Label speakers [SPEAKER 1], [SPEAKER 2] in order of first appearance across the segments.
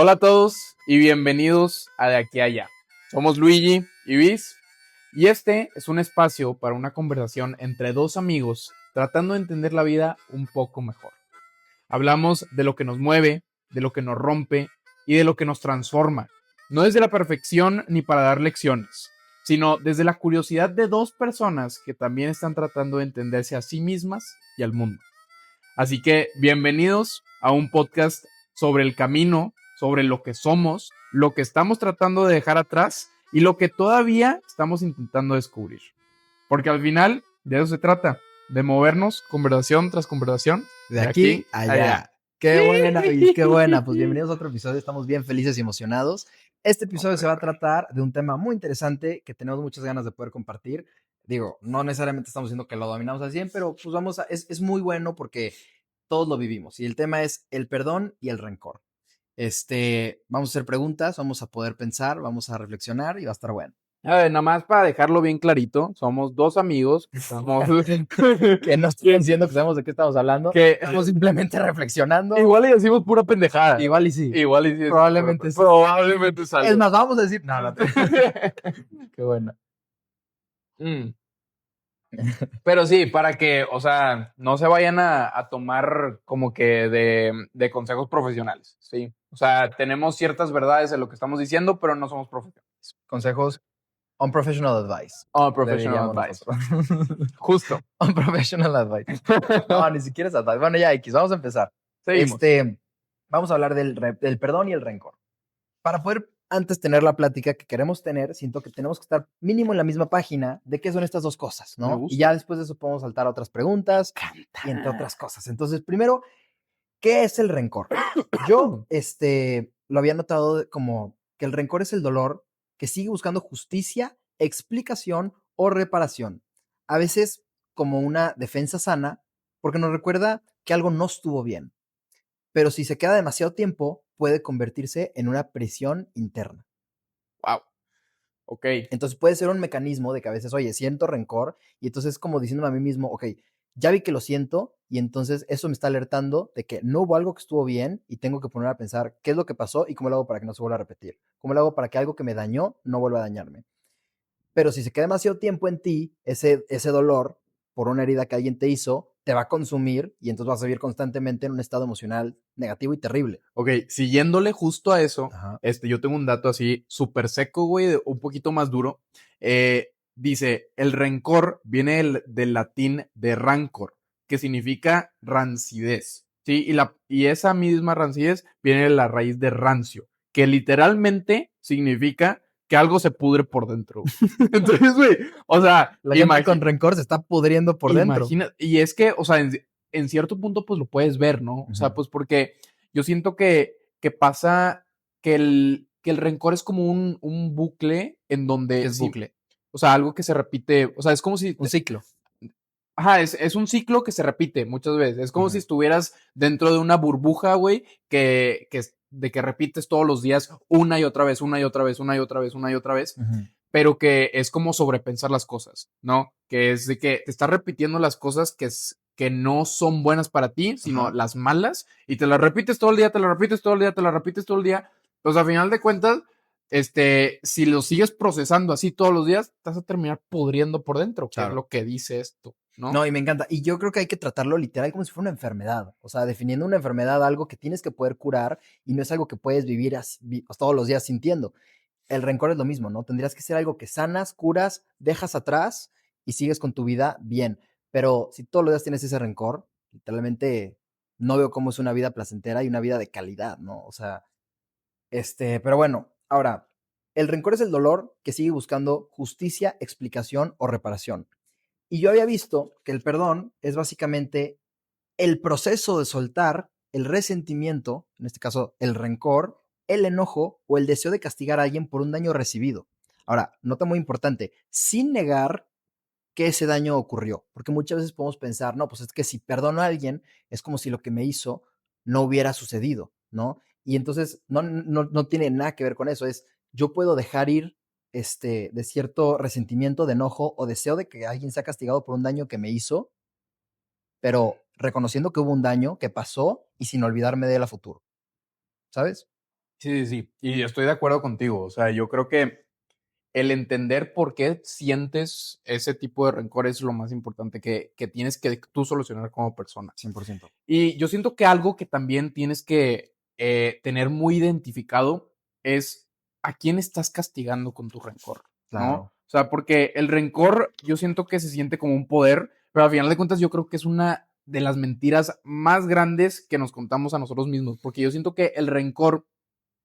[SPEAKER 1] Hola a todos y bienvenidos a De Aquí a Allá. Somos Luigi y Viz y este es un espacio para una conversación entre dos amigos tratando de entender la vida un poco mejor. Hablamos de lo que nos mueve, de lo que nos rompe y de lo que nos transforma. No desde la perfección ni para dar lecciones, sino desde la curiosidad de dos personas que también están tratando de entenderse a sí mismas y al mundo. Así que bienvenidos a un podcast sobre el camino, sobre lo que somos, lo que estamos tratando de dejar atrás y lo que todavía estamos intentando descubrir. Porque al final de eso se trata, de movernos conversación tras conversación,
[SPEAKER 2] de aquí a allá. Qué buena, Viz, qué buena. Pues bienvenidos a otro episodio, estamos bien felices y emocionados. Este episodio se va a tratar de un tema muy interesante que tenemos muchas ganas de poder compartir. Digo, no necesariamente estamos diciendo que lo dominamos al 100, pero pues es muy bueno porque todos lo vivimos. Y el tema es el perdón y el rencor. Vamos a hacer preguntas, vamos a poder pensar, vamos a reflexionar y va a estar bueno.
[SPEAKER 1] A ver, nada más para dejarlo bien clarito, somos dos amigos que estamos...
[SPEAKER 2] Que no estoy diciendo que sabemos de qué estamos hablando,
[SPEAKER 1] que
[SPEAKER 2] estamos simplemente reflexionando.
[SPEAKER 1] igual y decimos pura pendejada.
[SPEAKER 2] Igual y sí.
[SPEAKER 1] Igual y sí.
[SPEAKER 2] Probablemente sí.
[SPEAKER 1] Probablemente salga.
[SPEAKER 2] Es más, vamos a decir. No. Qué bueno.
[SPEAKER 1] Pero sí, para que, o sea, no se vayan a tomar como que de consejos profesionales, ¿sí? O sea, tenemos ciertas verdades en lo que estamos diciendo, pero no somos profesionales.
[SPEAKER 2] Consejos unprofessional advice.
[SPEAKER 1] Professional advice. Justo.
[SPEAKER 2] Unprofessional advice. No, ni siquiera es advice. Bueno, ya, X, vamos a empezar.
[SPEAKER 1] Seguimos.
[SPEAKER 2] Vamos a hablar del perdón y el rencor. Para poder antes tener la plática que queremos tener, siento que tenemos que estar mínimo en la misma página de qué son estas dos cosas,
[SPEAKER 1] Me
[SPEAKER 2] ¿no?
[SPEAKER 1] gusta.
[SPEAKER 2] Y ya después de eso podemos saltar a otras preguntas y entre otras cosas. Entonces, primero, ¿qué es el rencor? Yo, lo había notado como que el rencor es el dolor que sigue buscando justicia, explicación o reparación. A veces como una defensa sana, porque nos recuerda que algo no estuvo bien. Pero si se queda demasiado tiempo, puede convertirse en una prisión interna.
[SPEAKER 1] Wow. Ok.
[SPEAKER 2] Entonces puede ser un mecanismo de que a veces, oye, siento rencor y entonces es como diciéndome a mí mismo, ok, ya vi que lo siento y entonces eso me está alertando de que no hubo algo que estuvo bien y tengo que poner a pensar qué es lo que pasó y cómo lo hago para que no se vuelva a repetir. ¿Cómo lo hago para que algo que me dañó no vuelva a dañarme? Pero si se queda demasiado tiempo en ti, ese dolor por una herida que alguien te hizo, te va a consumir y entonces vas a vivir constantemente en un estado emocional negativo y terrible.
[SPEAKER 1] Ok, siguiéndole justo a eso,
[SPEAKER 2] Ajá.
[SPEAKER 1] yo tengo un dato así súper seco, güey, un poquito más duro. Dice, el rencor viene del latín de rancor, que significa rancidez, ¿sí? Y esa misma rancidez viene de la raíz de rancio, que literalmente significa que algo se pudre por dentro. Entonces, güey, o sea...
[SPEAKER 2] La gente con rencor se está pudriendo por dentro.
[SPEAKER 1] Y es que, o sea, en cierto punto, pues lo puedes ver, ¿no? O sea, pues porque yo siento que pasa que el rencor es como un bucle en donde...
[SPEAKER 2] ¿Qué es bucle?
[SPEAKER 1] O sea, algo que se repite, o sea, es como si...
[SPEAKER 2] Un ciclo.
[SPEAKER 1] Ajá, es un ciclo que se repite muchas veces. Es como si estuvieras dentro de una burbuja, güey, de que repites todos los días una y otra vez, una y otra vez, una y otra vez, una y otra vez, pero que es como sobrepensar las cosas, ¿no? Que es de que te estás repitiendo las cosas que no son buenas para ti, sino las malas, y te las repites todo el día, te las repites todo el día, te las repites todo el día. Pues a final de cuentas, si lo sigues procesando así todos los días, te vas a terminar pudriendo por dentro, que es lo que dice esto, ¿no?
[SPEAKER 2] No, y me encanta. Y yo creo que hay que tratarlo literal como si fuera una enfermedad. O sea, definiendo una enfermedad, algo que tienes que poder curar y no es algo que puedes vivir todos los días sintiendo. El rencor es lo mismo, ¿no? Tendrías que ser algo que sanas, curas, dejas atrás y sigues con tu vida bien. Pero si todos los días tienes ese rencor, literalmente no veo cómo es una vida placentera y una vida de calidad, ¿no? O sea, pero bueno, ahora, el rencor es el dolor que sigue buscando justicia, explicación o reparación. Y yo había visto que el perdón es básicamente el proceso de soltar el resentimiento, en este caso el rencor, el enojo o el deseo de castigar a alguien por un daño recibido. Ahora, nota muy importante, sin negar que ese daño ocurrió, porque muchas veces podemos pensar, no, pues es que si perdono a alguien, es como si lo que me hizo no hubiera sucedido, ¿no? Y entonces no tiene nada que ver con eso, es yo puedo dejar ir de cierto resentimiento, de enojo o deseo de que alguien sea castigado por un daño que me hizo, pero reconociendo que hubo un daño que pasó y sin olvidarme de él a futuro, ¿sabes?
[SPEAKER 1] Sí, sí, sí. Y estoy de acuerdo contigo. O sea, yo creo que el entender por qué sientes ese tipo de rencor es lo más importante que tienes que tú solucionar como persona.
[SPEAKER 2] 100%.
[SPEAKER 1] Y yo siento que algo que también tienes que tener muy identificado es a quién estás castigando con tu rencor, ¿no?
[SPEAKER 2] Claro.
[SPEAKER 1] O sea, porque el rencor yo siento que se siente como un poder, pero al final de cuentas yo creo que es una de las mentiras más grandes que nos contamos a nosotros mismos, porque yo siento que el rencor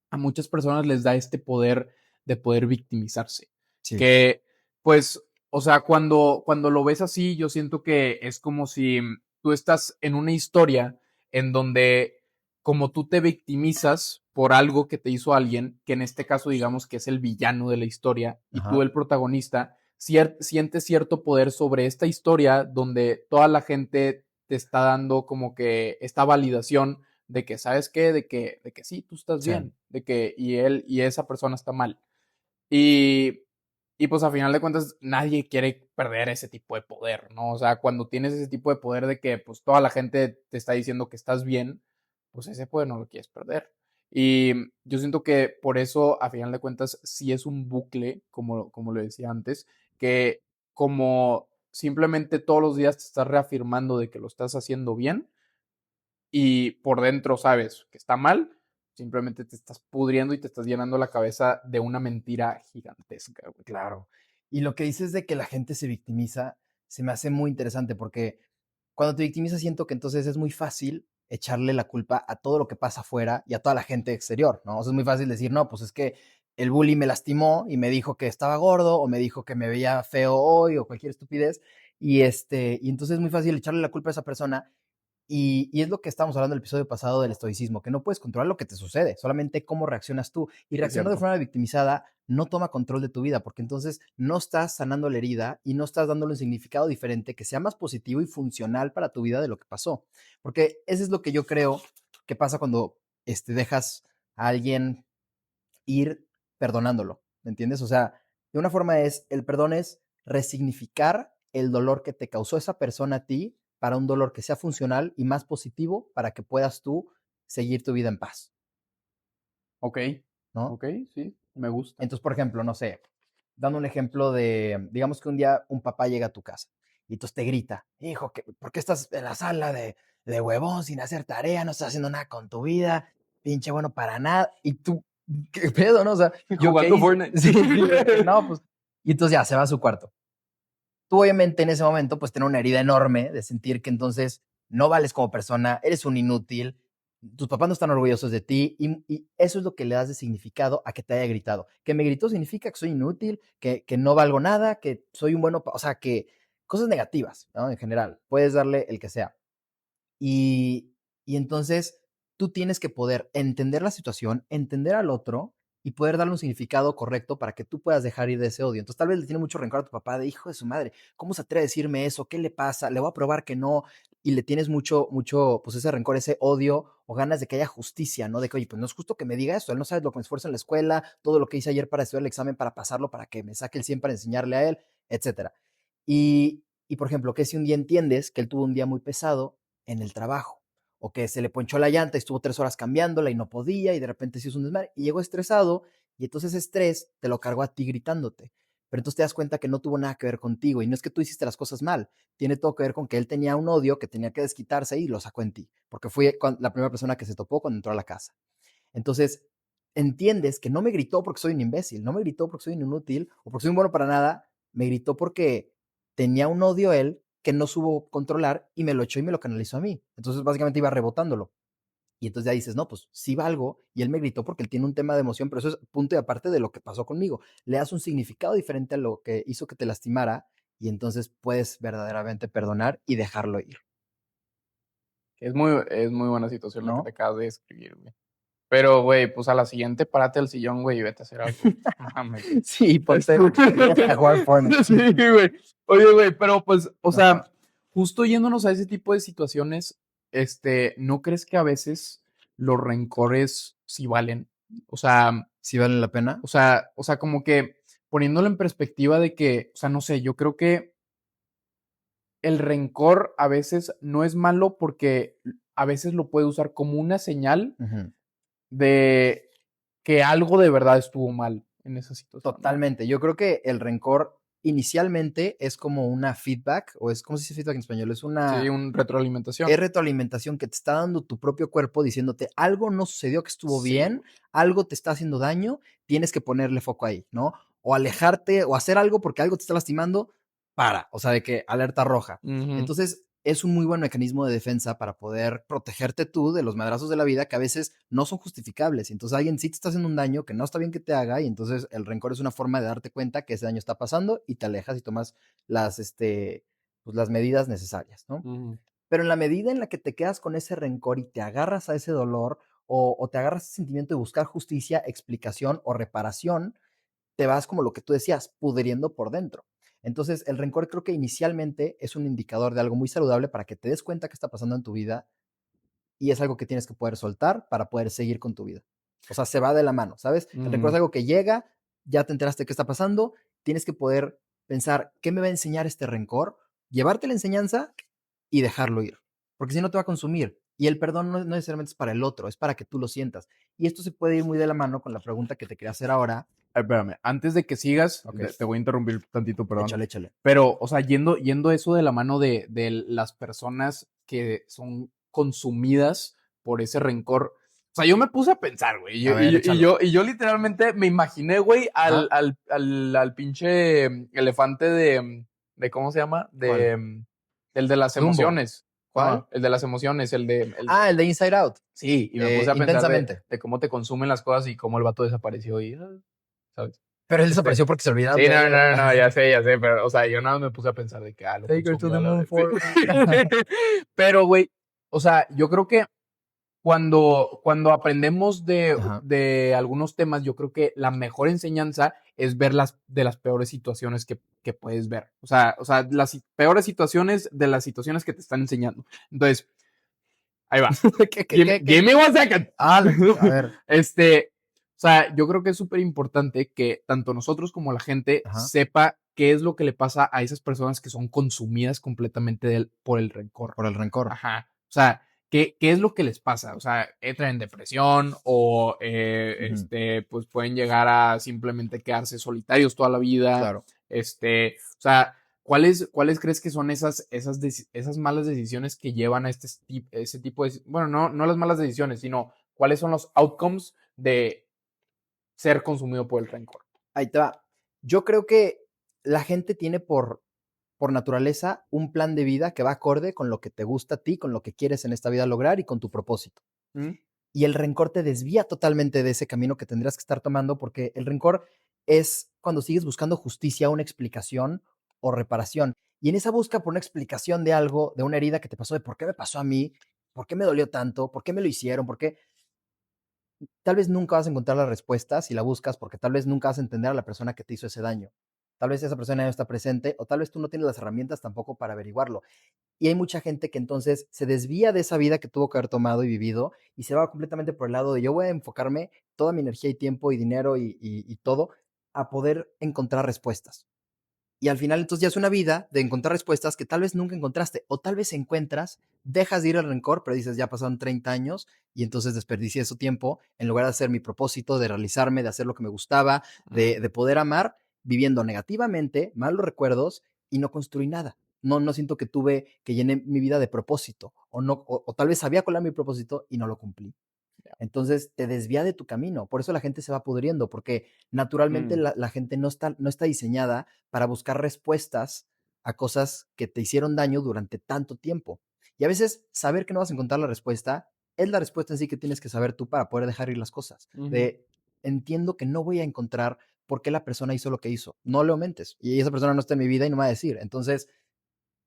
[SPEAKER 1] a muchas personas les da este poder de poder victimizarse.
[SPEAKER 2] Sí.
[SPEAKER 1] Que, pues, o sea, cuando lo ves así, yo siento que es como si tú estás en una historia en donde, como tú te victimizas por algo que te hizo alguien, que en este caso digamos que es el villano de la historia, y tú
[SPEAKER 2] Ajá.
[SPEAKER 1] el protagonista, sientes cierto poder sobre esta historia donde toda la gente te está dando como que esta validación de que, ¿sabes qué? De que sí, tú estás
[SPEAKER 2] Sí.
[SPEAKER 1] bien, de que y él y esa persona está mal. Y, y pues a final de cuentas nadie quiere perder ese tipo de poder, ¿no? O sea, cuando tienes ese tipo de poder de que pues toda la gente te está diciendo que estás bien, pues ese poder no lo quieres perder. Y yo siento que por eso, a final de cuentas, sí es un bucle, como lo decía antes, que como simplemente todos los días te estás reafirmando de que lo estás haciendo bien, y por dentro sabes que está mal, simplemente te estás pudriendo y te estás llenando la cabeza de una mentira gigantesca, güey.
[SPEAKER 2] Claro. Y lo que dices de que la gente se victimiza, se me hace muy interesante porque cuando te victimizas siento que entonces es muy fácil echarle la culpa a todo lo que pasa afuera y a toda la gente exterior, ¿no? O sea, es muy fácil decir, no, pues es que el bully me lastimó y me dijo que estaba gordo o me dijo que me veía feo hoy o cualquier estupidez y entonces es muy fácil echarle la culpa a esa persona y es lo que estábamos hablando en el episodio pasado del estoicismo, que no puedes controlar lo que te sucede, solamente cómo reaccionas tú. Y
[SPEAKER 1] Es
[SPEAKER 2] reaccionando de
[SPEAKER 1] cierto.
[SPEAKER 2] forma victimizada no toma control de tu vida, porque entonces no estás sanando la herida y no estás dándole un significado diferente que sea más positivo y funcional para tu vida de lo que pasó. Porque eso es lo que yo creo que pasa cuando dejas a alguien ir perdonándolo, ¿me entiendes? O sea, de una forma el perdón es resignificar el dolor que te causó esa persona a ti para un dolor que sea funcional y más positivo para que puedas tú seguir tu vida en paz,
[SPEAKER 1] Ok,
[SPEAKER 2] ¿no?
[SPEAKER 1] ok, sí, me gusta.
[SPEAKER 2] Entonces, por ejemplo, no sé, dando un ejemplo de, digamos que un día un papá llega a tu casa y entonces te grita, hijo, ¿por qué estás en la sala de huevón sin hacer tarea? No estás haciendo nada con tu vida, pinche bueno para nada. Y tú, ¿qué pedo, no? O sea, ¿yo qué
[SPEAKER 1] Jugando
[SPEAKER 2] hice?
[SPEAKER 1] Fortnite.
[SPEAKER 2] Sí, sí, no, pues. Y entonces ya se va a su cuarto. Tú obviamente en ese momento pues tener una herida enorme de sentir que entonces no vales como persona, eres un inútil, tus papás no están orgullosos de ti y eso es lo que le das de significado a que te haya gritado. Que me gritó significa que soy inútil, que no valgo nada, que soy un bueno, o sea, que cosas negativas, ¿no? En general, puedes darle el que sea. Y, y entonces tú tienes que poder entender la situación, entender al otro y poder darle un significado correcto para que tú puedas dejar ir de ese odio. Entonces tal vez le tiene mucho rencor a tu papá de hijo de su madre, ¿cómo se atreve a decirme eso? ¿Qué le pasa? Le voy a probar que no. Y le tienes mucho, pues ese rencor, ese odio o ganas de que haya justicia, ¿no? De que, oye, pues no es justo que me diga esto, él no sabe lo que me esfuerzo en la escuela, todo lo que hice ayer para estudiar el examen, para pasarlo, para que me saque el 100 para enseñarle a él, etcétera. Y por ejemplo, que si un día entiendes que él tuvo un día muy pesado en el trabajo, o que se le ponchó la llanta y estuvo 3 horas cambiándola y no podía y de repente se hizo un desmadre y llegó estresado y entonces ese estrés te lo cargó a ti gritándote. Pero entonces te das cuenta que no tuvo nada que ver contigo y no es que tú hiciste las cosas mal, tiene todo que ver con que él tenía un odio que tenía que desquitarse y lo sacó en ti, porque fue la primera persona que se topó cuando entró a la casa. Entonces, entiendes que no me gritó porque soy un imbécil, no me gritó porque soy un inútil o porque soy un bueno para nada, me gritó porque tenía un odio él que no supo controlar y me lo echó y me lo canalizó a mí. Entonces, básicamente iba rebotándolo. Y entonces ya dices, no, pues sí valgo. Y él me gritó porque él tiene un tema de emoción, pero eso es punto y aparte de lo que pasó conmigo. Le das un significado diferente a lo que hizo que te lastimara y entonces puedes verdaderamente perdonar y dejarlo ir,
[SPEAKER 1] Es muy buena situación la que te
[SPEAKER 2] ¿no?
[SPEAKER 1] acabas de describir, güey. Pero, güey, pues a la siguiente párate al sillón, güey, y vete a hacer algo. No mames, güey.
[SPEAKER 2] Sí, ponte a jugar Fortnite.
[SPEAKER 1] Sí, güey. Oye, güey, pero pues, o
[SPEAKER 2] Ajá.
[SPEAKER 1] sea, justo yéndonos a ese tipo de situaciones, ¿no crees que a veces los rencores sí valen? O sea,
[SPEAKER 2] ¿Sí vale la pena?
[SPEAKER 1] como que poniéndolo en perspectiva de que, o sea, no sé, yo creo que el rencor a veces no es malo porque a veces lo puede usar como una señal
[SPEAKER 2] Ujú.
[SPEAKER 1] de que algo de verdad estuvo mal en esa situación, ¿no?
[SPEAKER 2] Totalmente. Yo creo que el rencor inicialmente es como una feedback, o es, ¿cómo se dice feedback en español?
[SPEAKER 1] Sí, un
[SPEAKER 2] Es
[SPEAKER 1] retroalimentación.
[SPEAKER 2] retroalimentación que te está dando tu propio cuerpo diciéndote algo no sucedió que estuvo
[SPEAKER 1] Sí,
[SPEAKER 2] bien,
[SPEAKER 1] güey.
[SPEAKER 2] algo te está haciendo daño, tienes que ponerle foco ahí, ¿no? O alejarte o hacer algo porque algo te está lastimando, para, o sea, de que alerta roja.
[SPEAKER 1] Ujú.
[SPEAKER 2] Entonces, es un muy buen mecanismo de defensa para poder protegerte tú de los madrazos de la vida que a veces no son justificables. Entonces, alguien sí te está haciendo un daño que no está bien que te haga y entonces el rencor es una forma de darte cuenta que ese daño está pasando y te alejas y tomas las, pues, las medidas necesarias, ¿no?
[SPEAKER 1] Ujú.
[SPEAKER 2] Pero en la medida en la que te quedas con ese rencor y te agarras a ese dolor o te agarras a ese sentimiento de buscar justicia, explicación o reparación, te vas como lo que tú decías, pudriendo por dentro. Entonces, el rencor creo que inicialmente es un indicador de algo muy saludable para que te des cuenta qué está pasando en tu vida y es algo que tienes que poder soltar para poder seguir con tu vida. O sea, se va de la mano, ¿sabes? El rencor es
[SPEAKER 1] Ujú.
[SPEAKER 2] algo que llega, ya te enteraste de qué está pasando, tienes que poder pensar, ¿qué me va a enseñar este rencor? Llevarte la enseñanza y dejarlo ir, porque si no te va a consumir. Y el perdón no necesariamente es para el otro, es para que tú lo sientas. Y esto se puede ir muy de la mano con la pregunta que te quería hacer ahora.
[SPEAKER 1] Espérame, antes de que sigas,
[SPEAKER 2] Ok,
[SPEAKER 1] te voy a interrumpir tantito, perdón.
[SPEAKER 2] échale, échale.
[SPEAKER 1] Pero, o sea, yendo eso de la mano de las personas que son consumidas por ese rencor. O sea, yo me puse a pensar, güey.
[SPEAKER 2] A ver, échalo.
[SPEAKER 1] Y yo literalmente me imaginé, güey,
[SPEAKER 2] Ajá.
[SPEAKER 1] al pinche elefante de, ¿cómo se llama?
[SPEAKER 2] ¿Cuál?
[SPEAKER 1] El de las
[SPEAKER 2] Dumbo.
[SPEAKER 1] emociones.
[SPEAKER 2] ¿Cuál?
[SPEAKER 1] No, el de las emociones,
[SPEAKER 2] Ah, el de Inside Out.
[SPEAKER 1] sí, y me puse a pensar
[SPEAKER 2] Intensamente.
[SPEAKER 1] de cómo te consumen las cosas y cómo el vato desapareció y, ¿sabes?
[SPEAKER 2] Pero él
[SPEAKER 1] Este,
[SPEAKER 2] desapareció porque se olvidaron
[SPEAKER 1] sí,
[SPEAKER 2] de él.
[SPEAKER 1] no, ya sé, pero, o sea, yo nada más me puse a pensar de que, lo
[SPEAKER 2] Take her to
[SPEAKER 1] consumió
[SPEAKER 2] the
[SPEAKER 1] a la
[SPEAKER 2] moon
[SPEAKER 1] vez. Sí.
[SPEAKER 2] for me.
[SPEAKER 1] Pero, güey, o sea, yo creo que cuando aprendemos
[SPEAKER 2] Ajá.
[SPEAKER 1] de algunos temas, yo creo que la mejor enseñanza es ver de las peores situaciones que puedes ver. O sea, las peores situaciones de las situaciones que te están enseñando. Entonces, ahí va.
[SPEAKER 2] ¿Qué?
[SPEAKER 1] Give me one second.
[SPEAKER 2] Ah, a ver.
[SPEAKER 1] O sea, yo creo que es súper importante que tanto nosotros como la gente
[SPEAKER 2] Ajá.
[SPEAKER 1] sepa qué es lo que le pasa a esas personas que son consumidas completamente por el rencor.
[SPEAKER 2] Por el rencor.
[SPEAKER 1] Ajá. O sea, ¿qué es lo que les pasa? O sea, entran en depresión o
[SPEAKER 2] Ujú,
[SPEAKER 1] pues pueden llegar a simplemente quedarse solitarios toda la vida.
[SPEAKER 2] claro.
[SPEAKER 1] O sea, ¿cuáles crees que son esas malas decisiones que llevan a ese tipo de, bueno, no las malas decisiones, sino cuáles son los outcomes de ser consumido por el rencor?
[SPEAKER 2] Ahí te va. Yo creo que la gente tiene por naturaleza un plan de vida que va acorde con lo que te gusta a ti, con lo que quieres en esta vida lograr y con tu propósito.
[SPEAKER 1] ¿Mm?
[SPEAKER 2] Y el rencor te desvía totalmente de ese camino que tendrías que estar tomando, porque el rencor es cuando sigues buscando justicia, una explicación o reparación. Y en esa busca por una explicación de algo, de una herida que te pasó, de por qué me pasó a mí, por qué me dolió tanto, por qué me lo hicieron, por qué, tal vez nunca vas a encontrar la respuesta si la buscas, porque tal vez nunca vas a entender a la persona que te hizo ese daño. Tal vez esa persona ya no está presente o tal vez tú no tienes las herramientas tampoco para averiguarlo. Y hay mucha gente que entonces se desvía de esa vida que tuvo que haber tomado y vivido y se va completamente por el lado de yo voy a enfocarme toda mi energía y tiempo y dinero y todo a poder encontrar respuestas. Y al final entonces ya es una vida de encontrar respuestas que tal vez nunca encontraste o tal vez encuentras, dejas de ir al rencor, pero dices ya pasaron 30 años y entonces desperdicié su tiempo en lugar de hacer mi propósito, de realizarme, de hacer lo que me gustaba,
[SPEAKER 1] Mm,
[SPEAKER 2] de poder amar, viviendo negativamente, malos recuerdos y no construí nada. No siento que tuve, que llené mi vida de propósito o, no, o tal vez sabía cuál era mi propósito y no lo cumplí.
[SPEAKER 1] ya.
[SPEAKER 2] Entonces te desvía de tu camino. Por eso la gente se va pudriendo, porque naturalmente
[SPEAKER 1] Mm,
[SPEAKER 2] la gente no está diseñada para buscar respuestas a cosas que te hicieron daño durante tanto tiempo. Y a veces saber que no vas a encontrar la respuesta es la respuesta en sí que tienes que saber tú para poder dejar ir las cosas.
[SPEAKER 1] ujú.
[SPEAKER 2] De entiendo que no voy a encontrar por qué la persona hizo lo que hizo. No lo aumentes. Y esa persona no está en mi vida y no me va a decir. Entonces,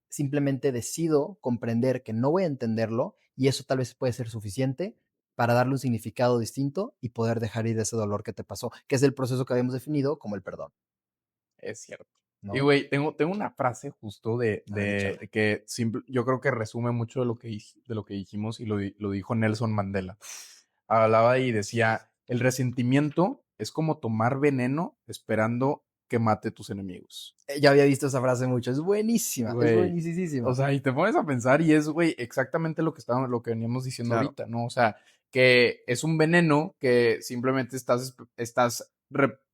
[SPEAKER 2] simplemente decido comprender que no voy a entenderlo y eso tal vez puede ser suficiente para darle un significado distinto y poder dejar ir ese dolor que te pasó, que es el proceso que habíamos definido como el perdón,
[SPEAKER 1] Es cierto. Y,
[SPEAKER 2] ¿no?
[SPEAKER 1] güey, tengo una frase justo
[SPEAKER 2] A ver, échala.
[SPEAKER 1] que yo creo que resume mucho de lo que dijimos y lo dijo Nelson Mandela. Hablaba y decía, el resentimiento es como tomar veneno esperando que mate tus enemigos.
[SPEAKER 2] Ya había visto esa frase mucho. Es
[SPEAKER 1] Güey. O
[SPEAKER 2] buenísima.
[SPEAKER 1] sea, y te pones a pensar y es, güey, exactamente lo que veníamos diciendo
[SPEAKER 2] Claro.
[SPEAKER 1] ahorita, ¿no? O sea, que es un veneno que simplemente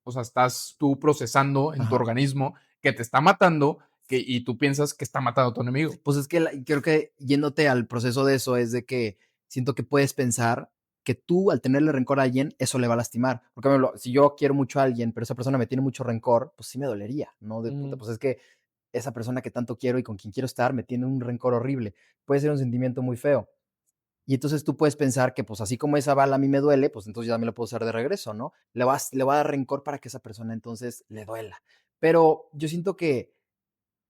[SPEAKER 1] o sea, estás tú procesando en tu
[SPEAKER 2] Ajá.
[SPEAKER 1] organismo que te está matando y tú piensas que está matando a tu enemigo.
[SPEAKER 2] Pues es que creo que yéndote al proceso de eso es de que siento que puedes pensar que tú al tenerle rencor a alguien, eso le va a lastimar. Porque, por ejemplo, si yo quiero mucho a alguien, pero esa persona me tiene mucho rencor, pues sí me dolería, ¿no? De puta,
[SPEAKER 1] Ujú.
[SPEAKER 2] pues es que esa persona que tanto quiero y con quien quiero estar me tiene un rencor horrible. Puede ser un sentimiento muy feo. Y entonces tú puedes pensar que, pues así como esa bala a mí me duele, pues entonces yo también lo puedo hacer de regreso, ¿no? Le va a dar rencor para que esa persona entonces le duela. Pero yo siento que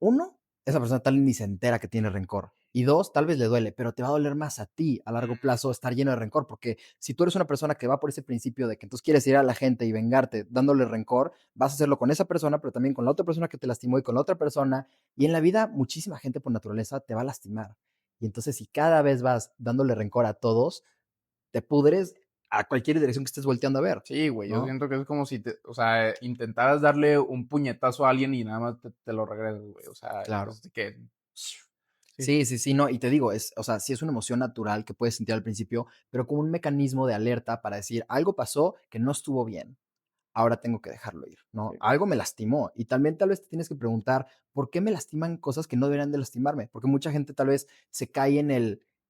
[SPEAKER 2] uno, esa persona tal vez ni se entera que tiene rencor. Y dos, tal vez le duele, pero te va a doler más a ti a largo plazo estar lleno de rencor, porque si tú eres una persona que va por ese principio de que entonces quieres ir a la gente y vengarte dándole rencor, vas a hacerlo con esa persona, pero también con la otra persona que te lastimó y con la otra persona. Y en la vida, muchísima gente por naturaleza te va a lastimar. Y entonces, si cada vez vas dándole rencor a todos, te pudres a cualquier dirección que estés volteando a ver,
[SPEAKER 1] Sí, güey, yo
[SPEAKER 2] ¿no?
[SPEAKER 1] siento que es como si o sea, intentaras darle un puñetazo a alguien y nada más te lo regresas, güey. O sea,
[SPEAKER 2] Claro.
[SPEAKER 1] es de que, sí,
[SPEAKER 2] Sí, sí, sí, no, y te digo, o sea, sí es una emoción natural que puedes sentir al principio, pero como un mecanismo de alerta para decir, algo pasó que no estuvo bien, ahora tengo que dejarlo ir, ¿no?
[SPEAKER 1] sí.
[SPEAKER 2] Algo me lastimó y también tal vez te tienes que preguntar, ¿por qué me lastiman cosas que no deberían de lastimarme? Porque mucha gente tal vez se cae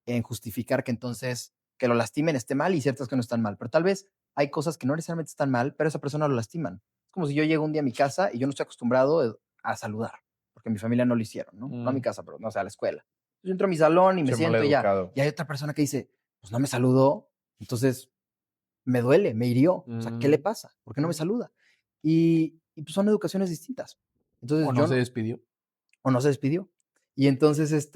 [SPEAKER 2] en justificar que entonces que lo lastimen esté mal y ciertas que no están mal, pero tal vez hay cosas que no necesariamente están mal, pero esa persona lo lastiman. Es como si yo llego un día a mi casa y yo no estoy acostumbrado a saludar, porque mi familia no lo hicieron, ¿no? No a mi
[SPEAKER 1] Mm,
[SPEAKER 2] casa, pero no sé, a la escuela. Yo entro a mi salón y me
[SPEAKER 1] che,
[SPEAKER 2] siento y ya.
[SPEAKER 1] maleducado.
[SPEAKER 2] Y hay otra persona que dice, pues no me saludó, entonces me duele, me hirió. O sea, ¿qué le
[SPEAKER 1] Mm,
[SPEAKER 2] pasa? ¿Por qué no me
[SPEAKER 1] ujú.
[SPEAKER 2] saluda? Y pues son educaciones distintas.
[SPEAKER 1] O
[SPEAKER 2] Entonces
[SPEAKER 1] no
[SPEAKER 2] yo
[SPEAKER 1] se
[SPEAKER 2] no,
[SPEAKER 1] despidió.
[SPEAKER 2] o no se despidió. Y entonces,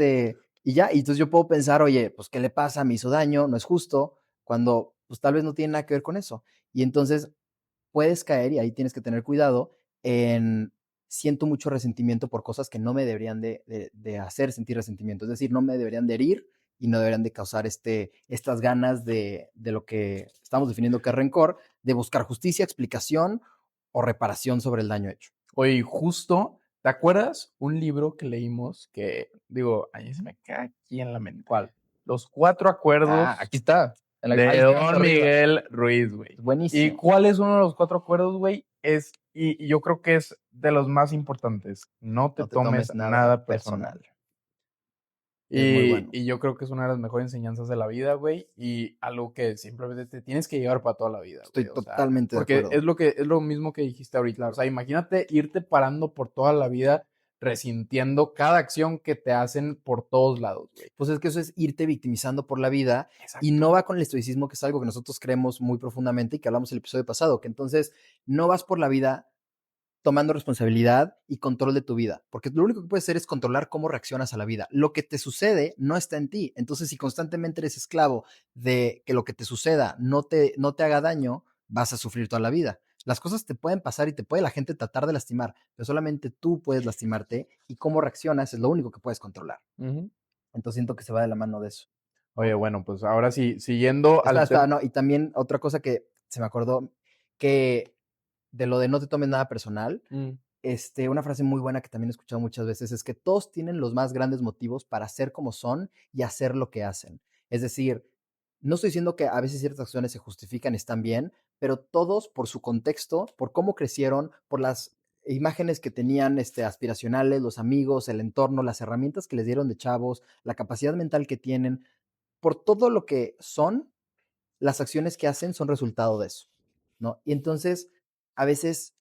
[SPEAKER 2] y ya, y entonces yo puedo pensar, oye, pues, ¿qué le pasa? Me hizo daño, no es justo, cuando pues tal vez no tiene nada que ver con eso. Y entonces puedes caer, y ahí tienes que tener cuidado, en siento mucho resentimiento por cosas que no me deberían de hacer sentir resentimiento. Es decir, no me deberían de herir y no deberían de causar estas ganas de lo que estamos definiendo que es rencor, de buscar justicia, explicación o reparación sobre el daño hecho.
[SPEAKER 1] Oye, justo, ¿te acuerdas un libro que leímos que, digo, ahí se me cae aquí en la mente?
[SPEAKER 2] ¿Cuál?
[SPEAKER 1] Los cuatro
[SPEAKER 2] Ah,
[SPEAKER 1] acuerdos
[SPEAKER 2] aquí está.
[SPEAKER 1] de
[SPEAKER 2] Ahí está hasta
[SPEAKER 1] Don
[SPEAKER 2] arriba.
[SPEAKER 1] Miguel Ruiz, güey.
[SPEAKER 2] Es
[SPEAKER 1] ¿Y
[SPEAKER 2] buenísimo.
[SPEAKER 1] cuál es uno de los cuatro acuerdos, güey? Y yo creo que es de los más importantes. No te
[SPEAKER 2] No te
[SPEAKER 1] tomes
[SPEAKER 2] tomes nada
[SPEAKER 1] nada personal.
[SPEAKER 2] personal. Es muy bueno.
[SPEAKER 1] Y yo creo que es una de las mejores enseñanzas de la vida, güey, y algo que simplemente te tienes que llevar para toda la vida,
[SPEAKER 2] Estoy
[SPEAKER 1] güey, o sea,
[SPEAKER 2] totalmente de
[SPEAKER 1] porque
[SPEAKER 2] acuerdo.
[SPEAKER 1] es lo mismo que dijiste ahorita, o
[SPEAKER 2] Claro.
[SPEAKER 1] sea, imagínate irte parando por toda la vida resintiendo cada acción que te hacen por todos lados, güey.
[SPEAKER 2] Pues es que eso es irte victimizando por la vida y
[SPEAKER 1] Exacto.
[SPEAKER 2] no va con el estoicismo, que es algo que nosotros creemos muy profundamente y que hablamos el episodio pasado, que entonces no vas por la vida tomando responsabilidad y control de tu vida, porque lo único que puedes hacer es controlar cómo reaccionas a la vida. Lo que te sucede no está en ti. Entonces, si constantemente eres esclavo de que lo que te suceda no te haga daño, vas a sufrir toda la vida. Las cosas te pueden pasar y te puede la gente tratar de lastimar, pero solamente tú puedes lastimarte y cómo reaccionas es lo único que puedes controlar.
[SPEAKER 1] Ujú.
[SPEAKER 2] Entonces siento que se va de la mano de eso,
[SPEAKER 1] Oye,
[SPEAKER 2] ¿no?
[SPEAKER 1] bueno, pues ahora sí, siguiendo
[SPEAKER 2] Espera,
[SPEAKER 1] al
[SPEAKER 2] espera,
[SPEAKER 1] tema.
[SPEAKER 2] no, y también otra cosa que se me acordó, que de lo de no te tomes nada personal, una frase muy buena que también he escuchado muchas veces es que todos tienen los más grandes motivos para ser como son y hacer lo que hacen. Es decir, no estoy diciendo que a veces ciertas acciones se justifican y están bien, pero todos por su contexto, por cómo crecieron, por las imágenes que tenían aspiracionales, los amigos, el entorno, las herramientas que les dieron de chavos, la capacidad mental que tienen, por todo lo que son, las acciones que hacen son resultado de eso, ¿no? Y entonces, a veces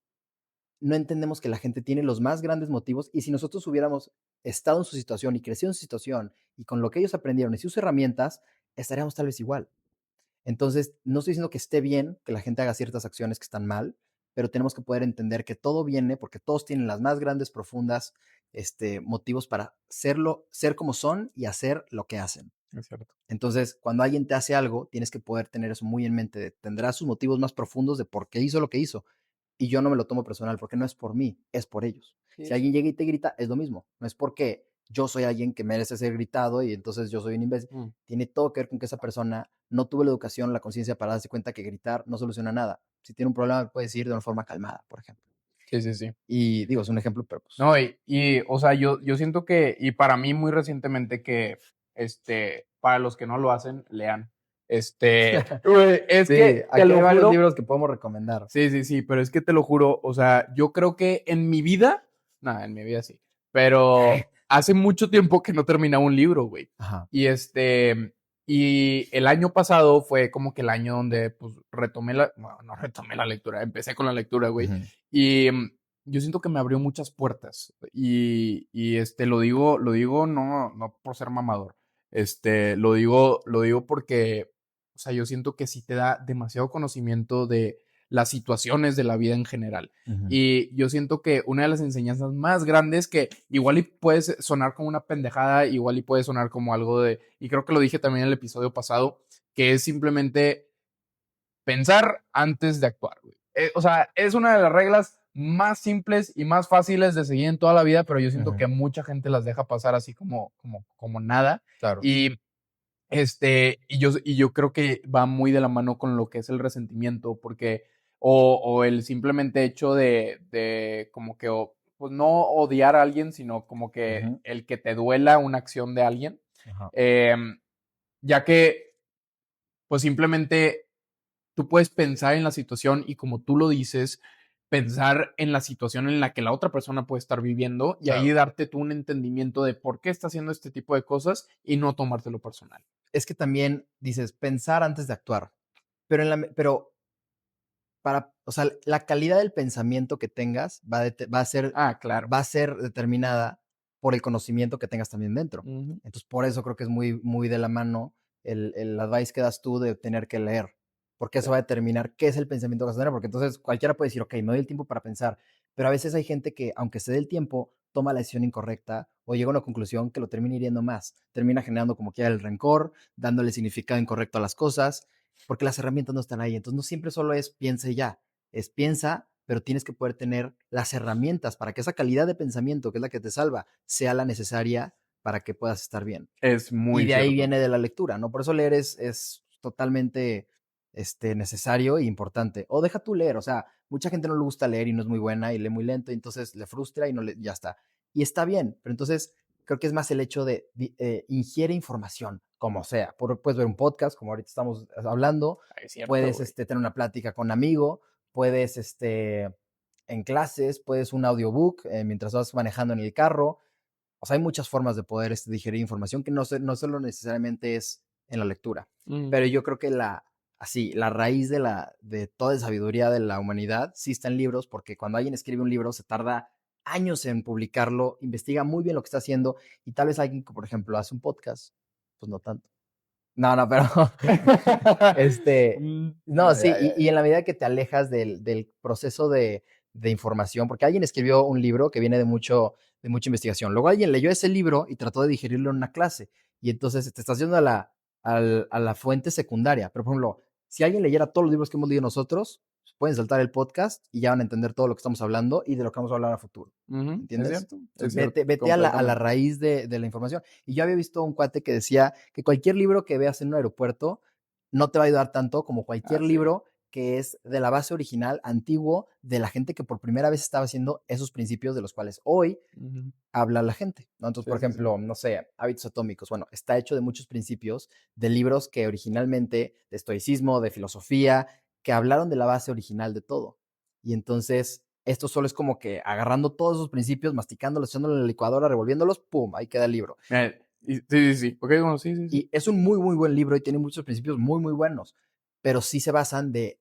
[SPEAKER 2] no entendemos que la gente tiene los más grandes motivos y si nosotros hubiéramos estado en su situación y crecido en su situación y con lo que ellos aprendieron y sus herramientas, estaríamos tal vez igual. Entonces, no estoy diciendo que esté bien que la gente haga ciertas acciones que están mal, pero tenemos que poder entender que todo viene porque todos tienen las más grandes, profundas motivos para ser como son y hacer lo que hacen.
[SPEAKER 1] Es cierto.
[SPEAKER 2] Entonces, cuando alguien te hace algo, tienes que poder tener eso muy en mente. Tendrá sus motivos más profundos de por qué hizo lo que hizo. Y yo no me lo tomo personal porque no es por mí, es por ellos. Si
[SPEAKER 1] Sí.
[SPEAKER 2] alguien llega y te grita, es lo mismo. No es porque yo soy alguien que merece ser gritado y entonces yo soy un imbécil.
[SPEAKER 1] Mm.
[SPEAKER 2] Tiene todo que ver con que esa persona no tuvo la educación, la conciencia para darse cuenta que gritar no soluciona nada. Si tiene un problema, puede decir de una forma calmada, por ejemplo.
[SPEAKER 1] Sí, sí, sí.
[SPEAKER 2] Y digo, es un ejemplo, pero pues...
[SPEAKER 1] No, o sea, yo siento que, y para mí muy recientemente que, para los que no lo hacen, lean. Güey, es
[SPEAKER 2] Sí,
[SPEAKER 1] que te
[SPEAKER 2] aquí hay
[SPEAKER 1] lo
[SPEAKER 2] varios
[SPEAKER 1] juro.
[SPEAKER 2] libros que podemos recomendar.
[SPEAKER 1] Sí, sí, sí, pero es que te lo juro, o sea, yo creo que en mi vida, nada, en mi vida sí, pero hace mucho tiempo que no terminaba un libro, güey.
[SPEAKER 2] Ajá.
[SPEAKER 1] Y y el año pasado fue como que el año donde, pues, bueno, no retomé la lectura, empecé con la lectura, güey.
[SPEAKER 2] Ujú.
[SPEAKER 1] Y yo siento que me abrió muchas puertas. Lo digo no por ser mamador. Lo digo porque, o sea, yo siento que sí te da demasiado conocimiento de las situaciones de la vida en general.
[SPEAKER 2] Ujú.
[SPEAKER 1] Y yo siento que una de las enseñanzas más grandes que igual y puede sonar como una pendejada, igual y puede sonar como algo y creo que lo dije también en el episodio pasado, que es simplemente pensar antes de actuar, güey. O sea, es una de las reglas más simples y más fáciles de seguir en toda la vida, pero yo siento
[SPEAKER 2] Ujú.
[SPEAKER 1] que mucha gente las deja pasar así como nada.
[SPEAKER 2] Claro.
[SPEAKER 1] Y y yo creo que va muy de la mano con lo que es el resentimiento, porque, o el simplemente hecho de como que, pues no odiar a alguien, sino como que
[SPEAKER 2] Ujú.
[SPEAKER 1] el que te duela una acción de alguien,
[SPEAKER 2] Ajá.
[SPEAKER 1] ya que, pues simplemente tú puedes pensar en la situación y como tú lo dices, pensar en la situación en la que la otra persona puede estar viviendo y ahí
[SPEAKER 2] Claro.
[SPEAKER 1] darte tú un entendimiento de por qué está haciendo este tipo de cosas y no tomártelo personal.
[SPEAKER 2] Es que también dices, pensar antes de actuar, pero pero para, o sea, la calidad del pensamiento que tengas
[SPEAKER 1] Ah, claro.
[SPEAKER 2] va a ser determinada por el conocimiento que tengas también dentro.
[SPEAKER 1] Ujú.
[SPEAKER 2] Entonces, por eso creo que es muy, muy de la mano el advice que das tú de tener que leer, porque eso va a determinar qué es el pensamiento que vas a tener, porque entonces cualquiera puede decir, ok, me doy el tiempo para pensar, pero a veces hay gente que, aunque se dé el tiempo, toma la decisión incorrecta o llega a una conclusión que lo termina hiriendo más, termina generando como quiera el rencor, dándole significado incorrecto a las cosas, porque las herramientas no están ahí. Entonces, no siempre solo es piensa y ya, es piensa, pero tienes que poder tener las herramientas para que esa calidad de pensamiento, que es la que te salva, sea la necesaria para que puedas estar bien.
[SPEAKER 1] Es
[SPEAKER 2] Y
[SPEAKER 1] muy
[SPEAKER 2] de ahí
[SPEAKER 1] cierto.
[SPEAKER 2] viene de la lectura, ¿no? Por eso leer es totalmente necesario e importante. O deja tú leer, o sea, mucha gente no le gusta leer y no es muy buena y lee muy lento, y entonces le frustra y no le, ya está. Y está bien, pero entonces creo que es más el hecho de ingiere información, como sea. Puedes ver un podcast, como ahorita estamos hablando,
[SPEAKER 1] Es cierto,
[SPEAKER 2] puedes
[SPEAKER 1] güey.
[SPEAKER 2] tener una plática con un amigo, puedes en clases, puedes un audiobook mientras vas manejando en el carro. O sea, hay muchas formas de poder digerir información que no solo necesariamente es en la lectura.
[SPEAKER 1] Mm.
[SPEAKER 2] Pero yo creo que la raíz de toda sabiduría de la humanidad sí está en libros, porque cuando alguien escribe un libro se tarda años en publicarlo, investiga muy bien lo que está haciendo, y tal vez alguien que, por ejemplo, hace un podcast, pues no tanto. No, no, pero
[SPEAKER 1] Mm,
[SPEAKER 2] no,
[SPEAKER 1] ay,
[SPEAKER 2] sí,
[SPEAKER 1] ay, ay.
[SPEAKER 2] y en la medida que te alejas del proceso de información, porque alguien escribió un libro que viene de mucha investigación. Luego alguien leyó ese libro y trató de digerirlo en una clase. Y entonces te estás yendo a la fuente secundaria. Pero, por ejemplo, si alguien leyera todos los libros que hemos leído nosotros, pueden saltar el podcast y ya van a entender todo lo que estamos hablando y de lo que vamos a hablar a futuro.
[SPEAKER 1] Ujú,
[SPEAKER 2] ¿Entiendes?
[SPEAKER 1] es
[SPEAKER 2] Entonces,
[SPEAKER 1] cierto,
[SPEAKER 2] vete a la
[SPEAKER 1] completamente.
[SPEAKER 2] raíz de la información. Y yo había visto un cuate que decía que cualquier libro que veas en un aeropuerto no te va a ayudar tanto como cualquier
[SPEAKER 1] Ah, sí.
[SPEAKER 2] libro que es de la base original, antiguo, de la gente que por primera vez estaba haciendo esos principios de los cuales hoy
[SPEAKER 1] Ujú.
[SPEAKER 2] habla la gente, ¿no? Entonces, por
[SPEAKER 1] Sí, sí, sí.
[SPEAKER 2] ejemplo, no sé, Hábitos Atómicos, bueno, está hecho de muchos principios de libros que originalmente, de estoicismo, de filosofía, que hablaron de la base original de todo. Y entonces, esto solo es como que agarrando todos esos principios, masticándolos, echándolo en la licuadora, revolviéndolos, ¡pum! Ahí queda el libro.
[SPEAKER 1] Sí, sí, sí. Ok, bueno, sí, sí, sí.
[SPEAKER 2] Y es un muy, muy buen libro y tiene muchos principios muy, muy buenos, pero sí se basan de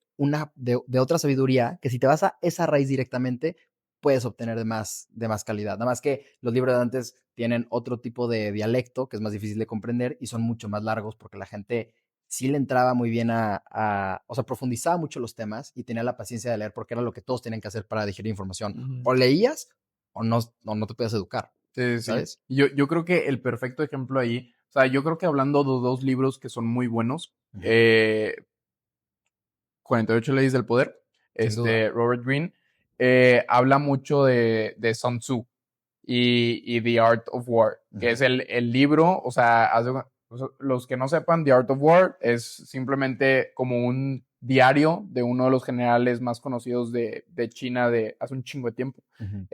[SPEAKER 2] otra sabiduría que si te vas a esa raíz directamente, puedes obtener de más calidad. Nada más que los libros de antes tienen otro tipo de dialecto que es más difícil de comprender y son mucho más largos porque la gente sí le entraba muy bien o sea, profundizaba mucho los temas y tenía la paciencia de leer porque era lo que todos tenían que hacer para digerir información.
[SPEAKER 1] Ujú.
[SPEAKER 2] O leías o no te podías educar,
[SPEAKER 1] Sí, sí, sí.
[SPEAKER 2] ¿sabes?
[SPEAKER 1] Yo creo que el perfecto ejemplo ahí, o sea, yo creo que hablando de dos libros que son muy buenos,
[SPEAKER 2] Ujú.
[SPEAKER 1] 48 leyes del poder,
[SPEAKER 2] Sin duda.
[SPEAKER 1] Robert Greene, habla mucho de Sun Tzu y The Art of War, que es
[SPEAKER 2] Ujú.
[SPEAKER 1] el libro, o sea, los que no sepan, The Art of War es simplemente como un diario de uno de los generales más conocidos de China de hace un chingo de tiempo.
[SPEAKER 2] Ujú.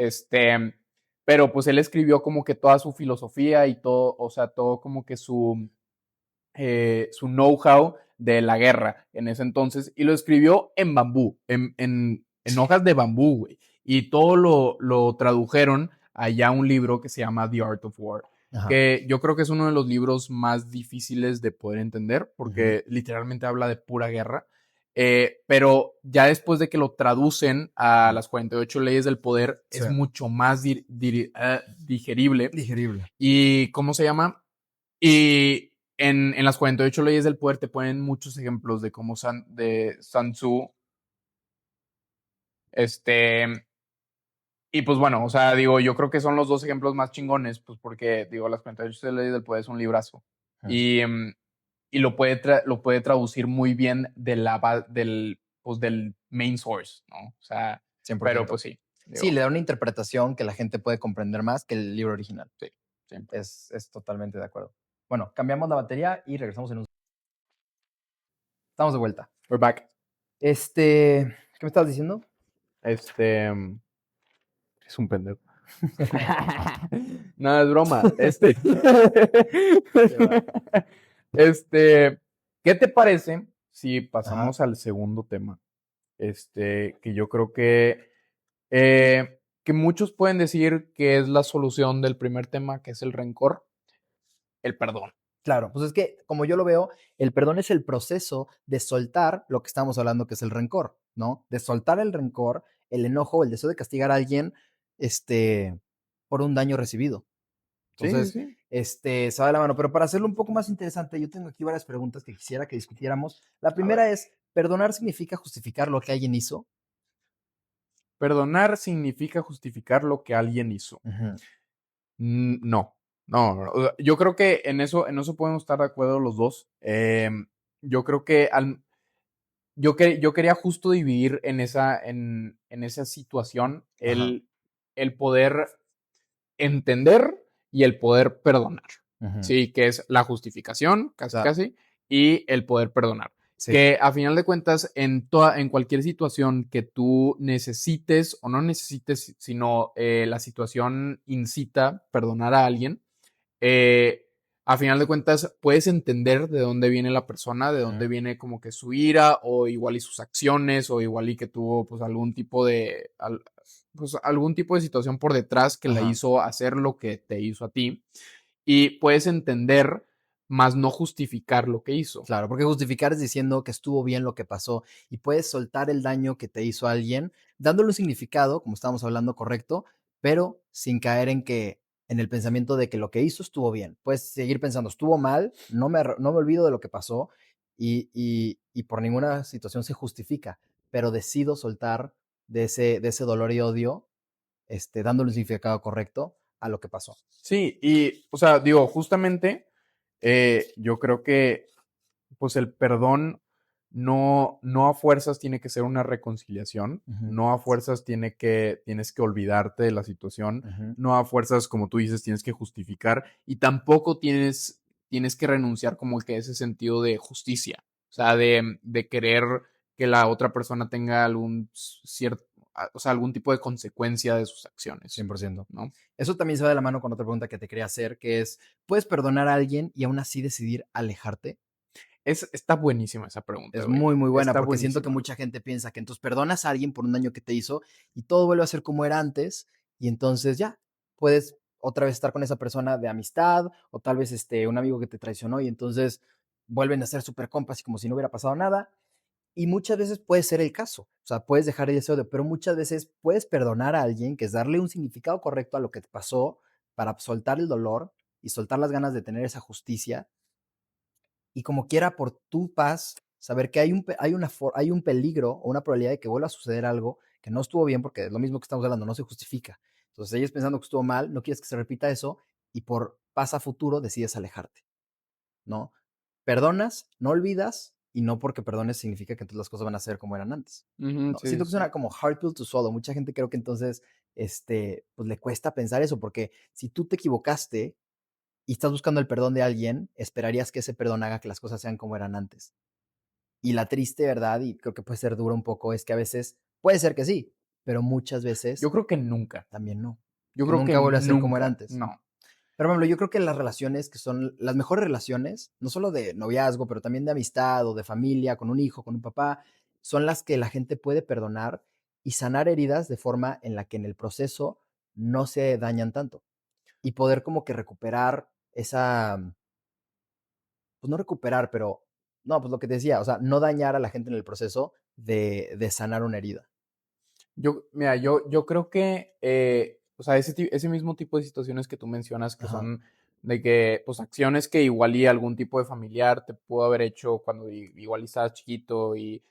[SPEAKER 1] Pero pues él escribió como que toda su filosofía y todo, o sea, todo como que su know-how de la guerra en ese entonces y lo escribió en bambú, en hojas de bambú, güey. Y todo lo tradujeron allá a un libro que se llama The Art of War,
[SPEAKER 2] Ajá.
[SPEAKER 1] que yo creo que es uno de los libros más difíciles de poder entender
[SPEAKER 2] Ujú.
[SPEAKER 1] porque literalmente habla de pura guerra. Pero ya después de que lo traducen a
[SPEAKER 2] Ajá.
[SPEAKER 1] las 48 leyes del poder,
[SPEAKER 2] Sí.
[SPEAKER 1] es mucho más digerible.
[SPEAKER 2] Digerible.
[SPEAKER 1] ¿Y cómo se llama? Y en las 48 leyes del poder te ponen muchos ejemplos de cómo de Sun Tzu, este, y pues bueno, o sea, digo, yo creo que son los dos ejemplos más chingones, pues porque, digo, las 48 leyes del poder es un librazo.
[SPEAKER 2] Ajá.
[SPEAKER 1] Y lo puede traducir muy bien del main source, ¿no? O sea, pero
[SPEAKER 2] 100%.
[SPEAKER 1] pues sí,
[SPEAKER 2] Sí,
[SPEAKER 1] digo,
[SPEAKER 2] le da una interpretación que la gente puede comprender más que el libro original.
[SPEAKER 1] sí, siempre.
[SPEAKER 2] Es totalmente de acuerdo. Bueno, cambiamos la batería y regresamos en un... Estamos de vuelta.
[SPEAKER 1] We're back.
[SPEAKER 2] ¿Qué me estabas diciendo?
[SPEAKER 1] Este, es un pendejo. No, es broma.
[SPEAKER 2] Qué va.
[SPEAKER 1] Este, ¿qué te parece si
[SPEAKER 2] Ajá.
[SPEAKER 1] pasamos al segundo tema? Que yo creo que muchos pueden decir que es la solución del primer tema, que es el rencor, el perdón.
[SPEAKER 2] Claro, pues es que, como yo lo veo, el perdón es el proceso de soltar lo que estamos hablando que es el rencor, ¿no? De soltar el rencor, el enojo, el deseo de castigar a alguien, este, por un daño recibido.
[SPEAKER 1] Sí, sí,
[SPEAKER 2] Entonces,
[SPEAKER 1] sí.
[SPEAKER 2] se va de la mano. Pero para hacerlo un poco más interesante, yo tengo aquí varias preguntas que quisiera que discutiéramos. La
[SPEAKER 1] A ver.
[SPEAKER 2] primera es, ¿perdonar significa justificar lo que alguien hizo?
[SPEAKER 1] Perdonar significa justificar lo que alguien hizo.
[SPEAKER 2] Ujú.
[SPEAKER 1] No, no, yo creo que en eso podemos estar de acuerdo los dos. Yo creo que yo quería justo dividir en esa situación
[SPEAKER 2] Ajá.
[SPEAKER 1] el poder entender y el poder perdonar.
[SPEAKER 2] Ujú.
[SPEAKER 1] Sí, que es la justificación, casi
[SPEAKER 2] Claro.
[SPEAKER 1] casi, y el poder perdonar.
[SPEAKER 2] Sí.
[SPEAKER 1] Que a final de cuentas, en cualquier situación que tú necesites o no necesites, sino la situación incita perdonar a alguien, eh, a final de cuentas puedes entender de dónde viene la persona, de dónde
[SPEAKER 2] Ujú.
[SPEAKER 1] viene como que su ira o igual y sus acciones o igual y que tuvo pues pues, algún tipo de situación por detrás que la
[SPEAKER 2] Ajá.
[SPEAKER 1] hizo hacer lo que te hizo a ti y puedes entender más no justificar lo que hizo.
[SPEAKER 2] Claro, porque justificar es diciendo que estuvo bien lo que pasó y puedes soltar el daño que te hizo alguien, dándole un significado, como estábamos hablando, correcto, pero sin caer en el pensamiento de que lo que hizo estuvo bien. Puedes seguir pensando, estuvo mal, no me olvido de lo que pasó y por ninguna situación se justifica, pero decido soltar de ese dolor y odio, dándole un significado correcto a lo que pasó.
[SPEAKER 1] Sí, y o sea, digo, justamente yo creo que pues el perdón no a fuerzas tiene que ser una reconciliación,
[SPEAKER 2] Ujú.
[SPEAKER 1] no a fuerzas tienes que olvidarte de la situación,
[SPEAKER 2] Ujú.
[SPEAKER 1] no a fuerzas, como tú dices, tienes que justificar y tampoco tienes que renunciar como que a ese sentido de justicia, o sea, de querer que la otra persona tenga o sea, algún tipo de consecuencia de sus acciones,
[SPEAKER 2] 100%.
[SPEAKER 1] ¿no?
[SPEAKER 2] Eso también se va de la mano con otra pregunta que te quería hacer, que es, ¿puedes perdonar a alguien y aún así decidir alejarte?
[SPEAKER 1] Está buenísima esa pregunta,
[SPEAKER 2] Es
[SPEAKER 1] güey.
[SPEAKER 2] muy, muy buena
[SPEAKER 1] Está
[SPEAKER 2] porque siento que
[SPEAKER 1] buenísima.
[SPEAKER 2] mucha gente piensa que entonces perdonas a alguien por un daño que te hizo y todo vuelve a ser como era antes y entonces ya puedes otra vez estar con esa persona de amistad o tal vez un amigo que te traicionó y entonces vuelven a ser súper compas y como si no hubiera pasado nada. Y muchas veces puede ser el caso, o sea, puedes dejar ese odio, pero muchas veces puedes perdonar a alguien, que es darle un significado correcto a lo que te pasó para soltar el dolor y soltar las ganas de tener esa justicia y como quiera por tu paz, saber que hay un peligro o una probabilidad de que vuelva a suceder algo que no estuvo bien, porque es lo mismo que estamos hablando, no se justifica. Entonces, ellos pensando que estuvo mal, no quieres que se repita eso y por paz a futuro decides alejarte, ¿no? Perdonas, no olvidas y no porque perdones significa que entonces las cosas van a ser como eran antes.
[SPEAKER 1] Ujú,
[SPEAKER 2] No,
[SPEAKER 1] sí,
[SPEAKER 2] siento que es
[SPEAKER 1] sí.
[SPEAKER 2] una como hard pill to swallow. Mucha gente creo que entonces, pues le cuesta pensar eso, porque si tú te equivocaste y estás buscando el perdón de alguien, esperarías que ese perdón haga que las cosas sean como eran antes. Y la triste verdad, y creo que puede ser duro un poco, es que a veces puede ser que sí, pero muchas
[SPEAKER 1] Yo
[SPEAKER 2] veces
[SPEAKER 1] creo que nunca.
[SPEAKER 2] también no,
[SPEAKER 1] Yo
[SPEAKER 2] que
[SPEAKER 1] creo que
[SPEAKER 2] nunca vuelve a ser como era
[SPEAKER 1] nunca.
[SPEAKER 2] antes.
[SPEAKER 1] No.
[SPEAKER 2] Pero, por ejemplo, yo creo que las relaciones que son las mejores relaciones, no solo de noviazgo, pero también de amistad o de familia, con un hijo, con un papá, son las que la gente puede perdonar y sanar heridas de forma en la que en el proceso no se dañan tanto. Y poder como que recuperar esa, pues no recuperar, pero no, pues lo que te decía, o sea, no dañar a la gente en el proceso de sanar una herida.
[SPEAKER 1] Mira, yo creo que, o sea, ese mismo tipo de situaciones que tú mencionas, que
[SPEAKER 2] Ajá.
[SPEAKER 1] son de que, pues, acciones que igual y algún tipo de familiar te pudo haber hecho cuando igual y estabas chiquito y,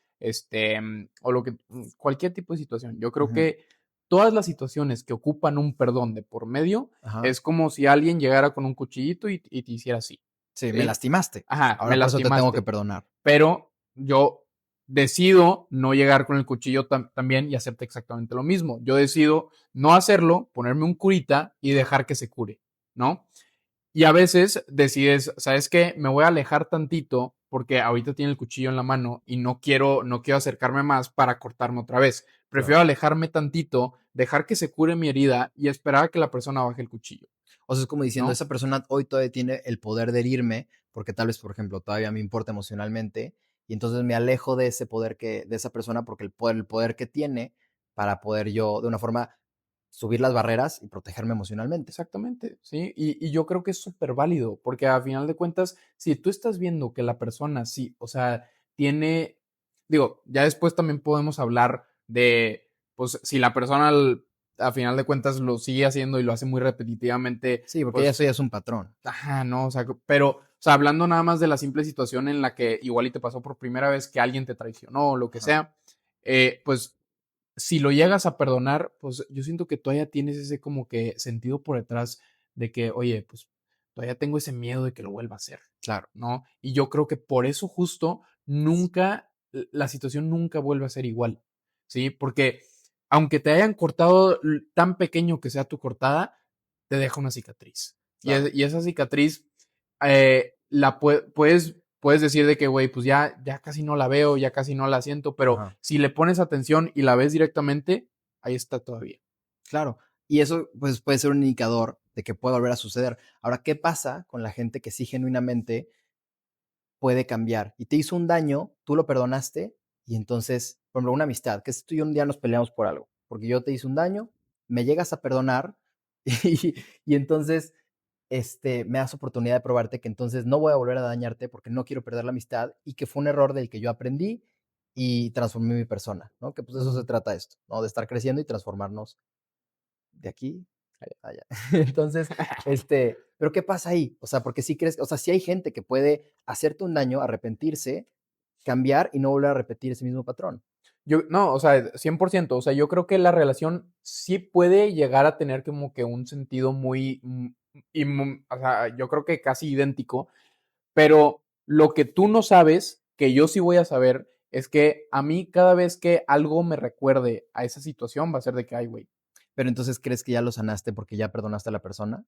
[SPEAKER 1] o lo que, cualquier tipo de situación. Yo creo
[SPEAKER 2] Ujú.
[SPEAKER 1] que todas las situaciones que ocupan un perdón de por medio,
[SPEAKER 2] Ajá.
[SPEAKER 1] es como si alguien llegara con un cuchillito y te hiciera así,
[SPEAKER 2] Sí, me
[SPEAKER 1] ¿sí?
[SPEAKER 2] lastimaste.
[SPEAKER 1] Ajá, me
[SPEAKER 2] Ahora por eso te tengo que
[SPEAKER 1] lastimaste,
[SPEAKER 2] perdonar.
[SPEAKER 1] pero yo decido no llegar con el cuchillo también y hacerte exactamente lo mismo. Yo decido no hacerlo, ponerme un curita y dejar que se cure, ¿no? Y a veces decides, ¿sabes qué? Me voy a alejar tantito porque ahorita tiene el cuchillo en la mano y no quiero acercarme más para cortarme otra vez.
[SPEAKER 2] Claro.
[SPEAKER 1] Prefiero alejarme tantito, dejar que se cure mi herida y esperar a que la persona baje el cuchillo,
[SPEAKER 2] O sea, es como diciendo,
[SPEAKER 1] ¿no?
[SPEAKER 2] esa persona hoy todavía tiene el poder de herirme, porque tal vez, por ejemplo, todavía me importa emocionalmente, y entonces me alejo de ese poder de esa persona, porque el poder que tiene para poder yo, de una forma, subir las barreras y protegerme emocionalmente.
[SPEAKER 1] Exactamente, sí, y yo creo que es súper válido, porque a final de cuentas, si tú estás viendo que la persona sí, o sea, tiene, digo, ya después también podemos hablar de, pues, si la persona a final de cuentas lo sigue haciendo y lo hace muy repetitivamente,
[SPEAKER 2] Sí, porque ya
[SPEAKER 1] pues,
[SPEAKER 2] eso ya es un patrón.
[SPEAKER 1] ajá, no, o sea, pero, o sea, hablando nada más de la simple situación en la que igual y te pasó por primera vez que alguien te traicionó o lo que
[SPEAKER 2] Ajá.
[SPEAKER 1] sea, pues si lo llegas a perdonar, pues yo siento que todavía tienes ese como que sentido por detrás de que, oye, pues todavía tengo ese miedo de que lo vuelva a hacer,
[SPEAKER 2] Claro.
[SPEAKER 1] ¿no? Y yo creo que por eso justo nunca, la situación nunca vuelve a ser igual, ¿sí? Porque aunque te hayan cortado tan pequeño que sea tu cortada, te deja una cicatriz. Y,
[SPEAKER 2] Claro.
[SPEAKER 1] y esa cicatriz puedes decir de que, güey, pues ya casi no la veo, ya casi no la siento, pero
[SPEAKER 2] Ajá.
[SPEAKER 1] si le pones atención y la ves directamente, ahí está todavía.
[SPEAKER 2] Claro. Y eso, pues, puede ser un indicador de que puede volver a suceder. Ahora, ¿qué pasa con la gente que sí genuinamente puede cambiar y te hizo un daño, tú lo perdonaste y entonces, por ejemplo, una amistad, que si tú y yo un día nos peleamos por algo, porque yo te hice un daño, me llegas a perdonar y entonces me das oportunidad de probarte que entonces no voy a volver a dañarte porque no quiero perder la amistad y que fue un error del que yo aprendí y transformé mi persona, ¿no? Que pues de eso se
[SPEAKER 1] Ujú.
[SPEAKER 2] trata esto, ¿no? De estar creciendo y transformarnos de aquí
[SPEAKER 1] Allá.
[SPEAKER 2] a allá. Entonces, pero ¿qué pasa ahí? O sea, porque si crees, o sea, si hay gente que puede hacerte un daño, arrepentirse, cambiar y no volver a repetir ese mismo patrón.
[SPEAKER 1] Yo, no, o sea, 100%, o sea, yo creo que la relación sí puede llegar a tener como que un sentido muy, o sea, yo creo que casi idéntico, pero lo que tú no sabes, que yo sí voy a saber, es que a mí cada vez que algo me recuerde a esa situación va a ser de que, ay, güey,
[SPEAKER 2] Pero entonces crees que ya lo sanaste porque ya perdonaste a la persona.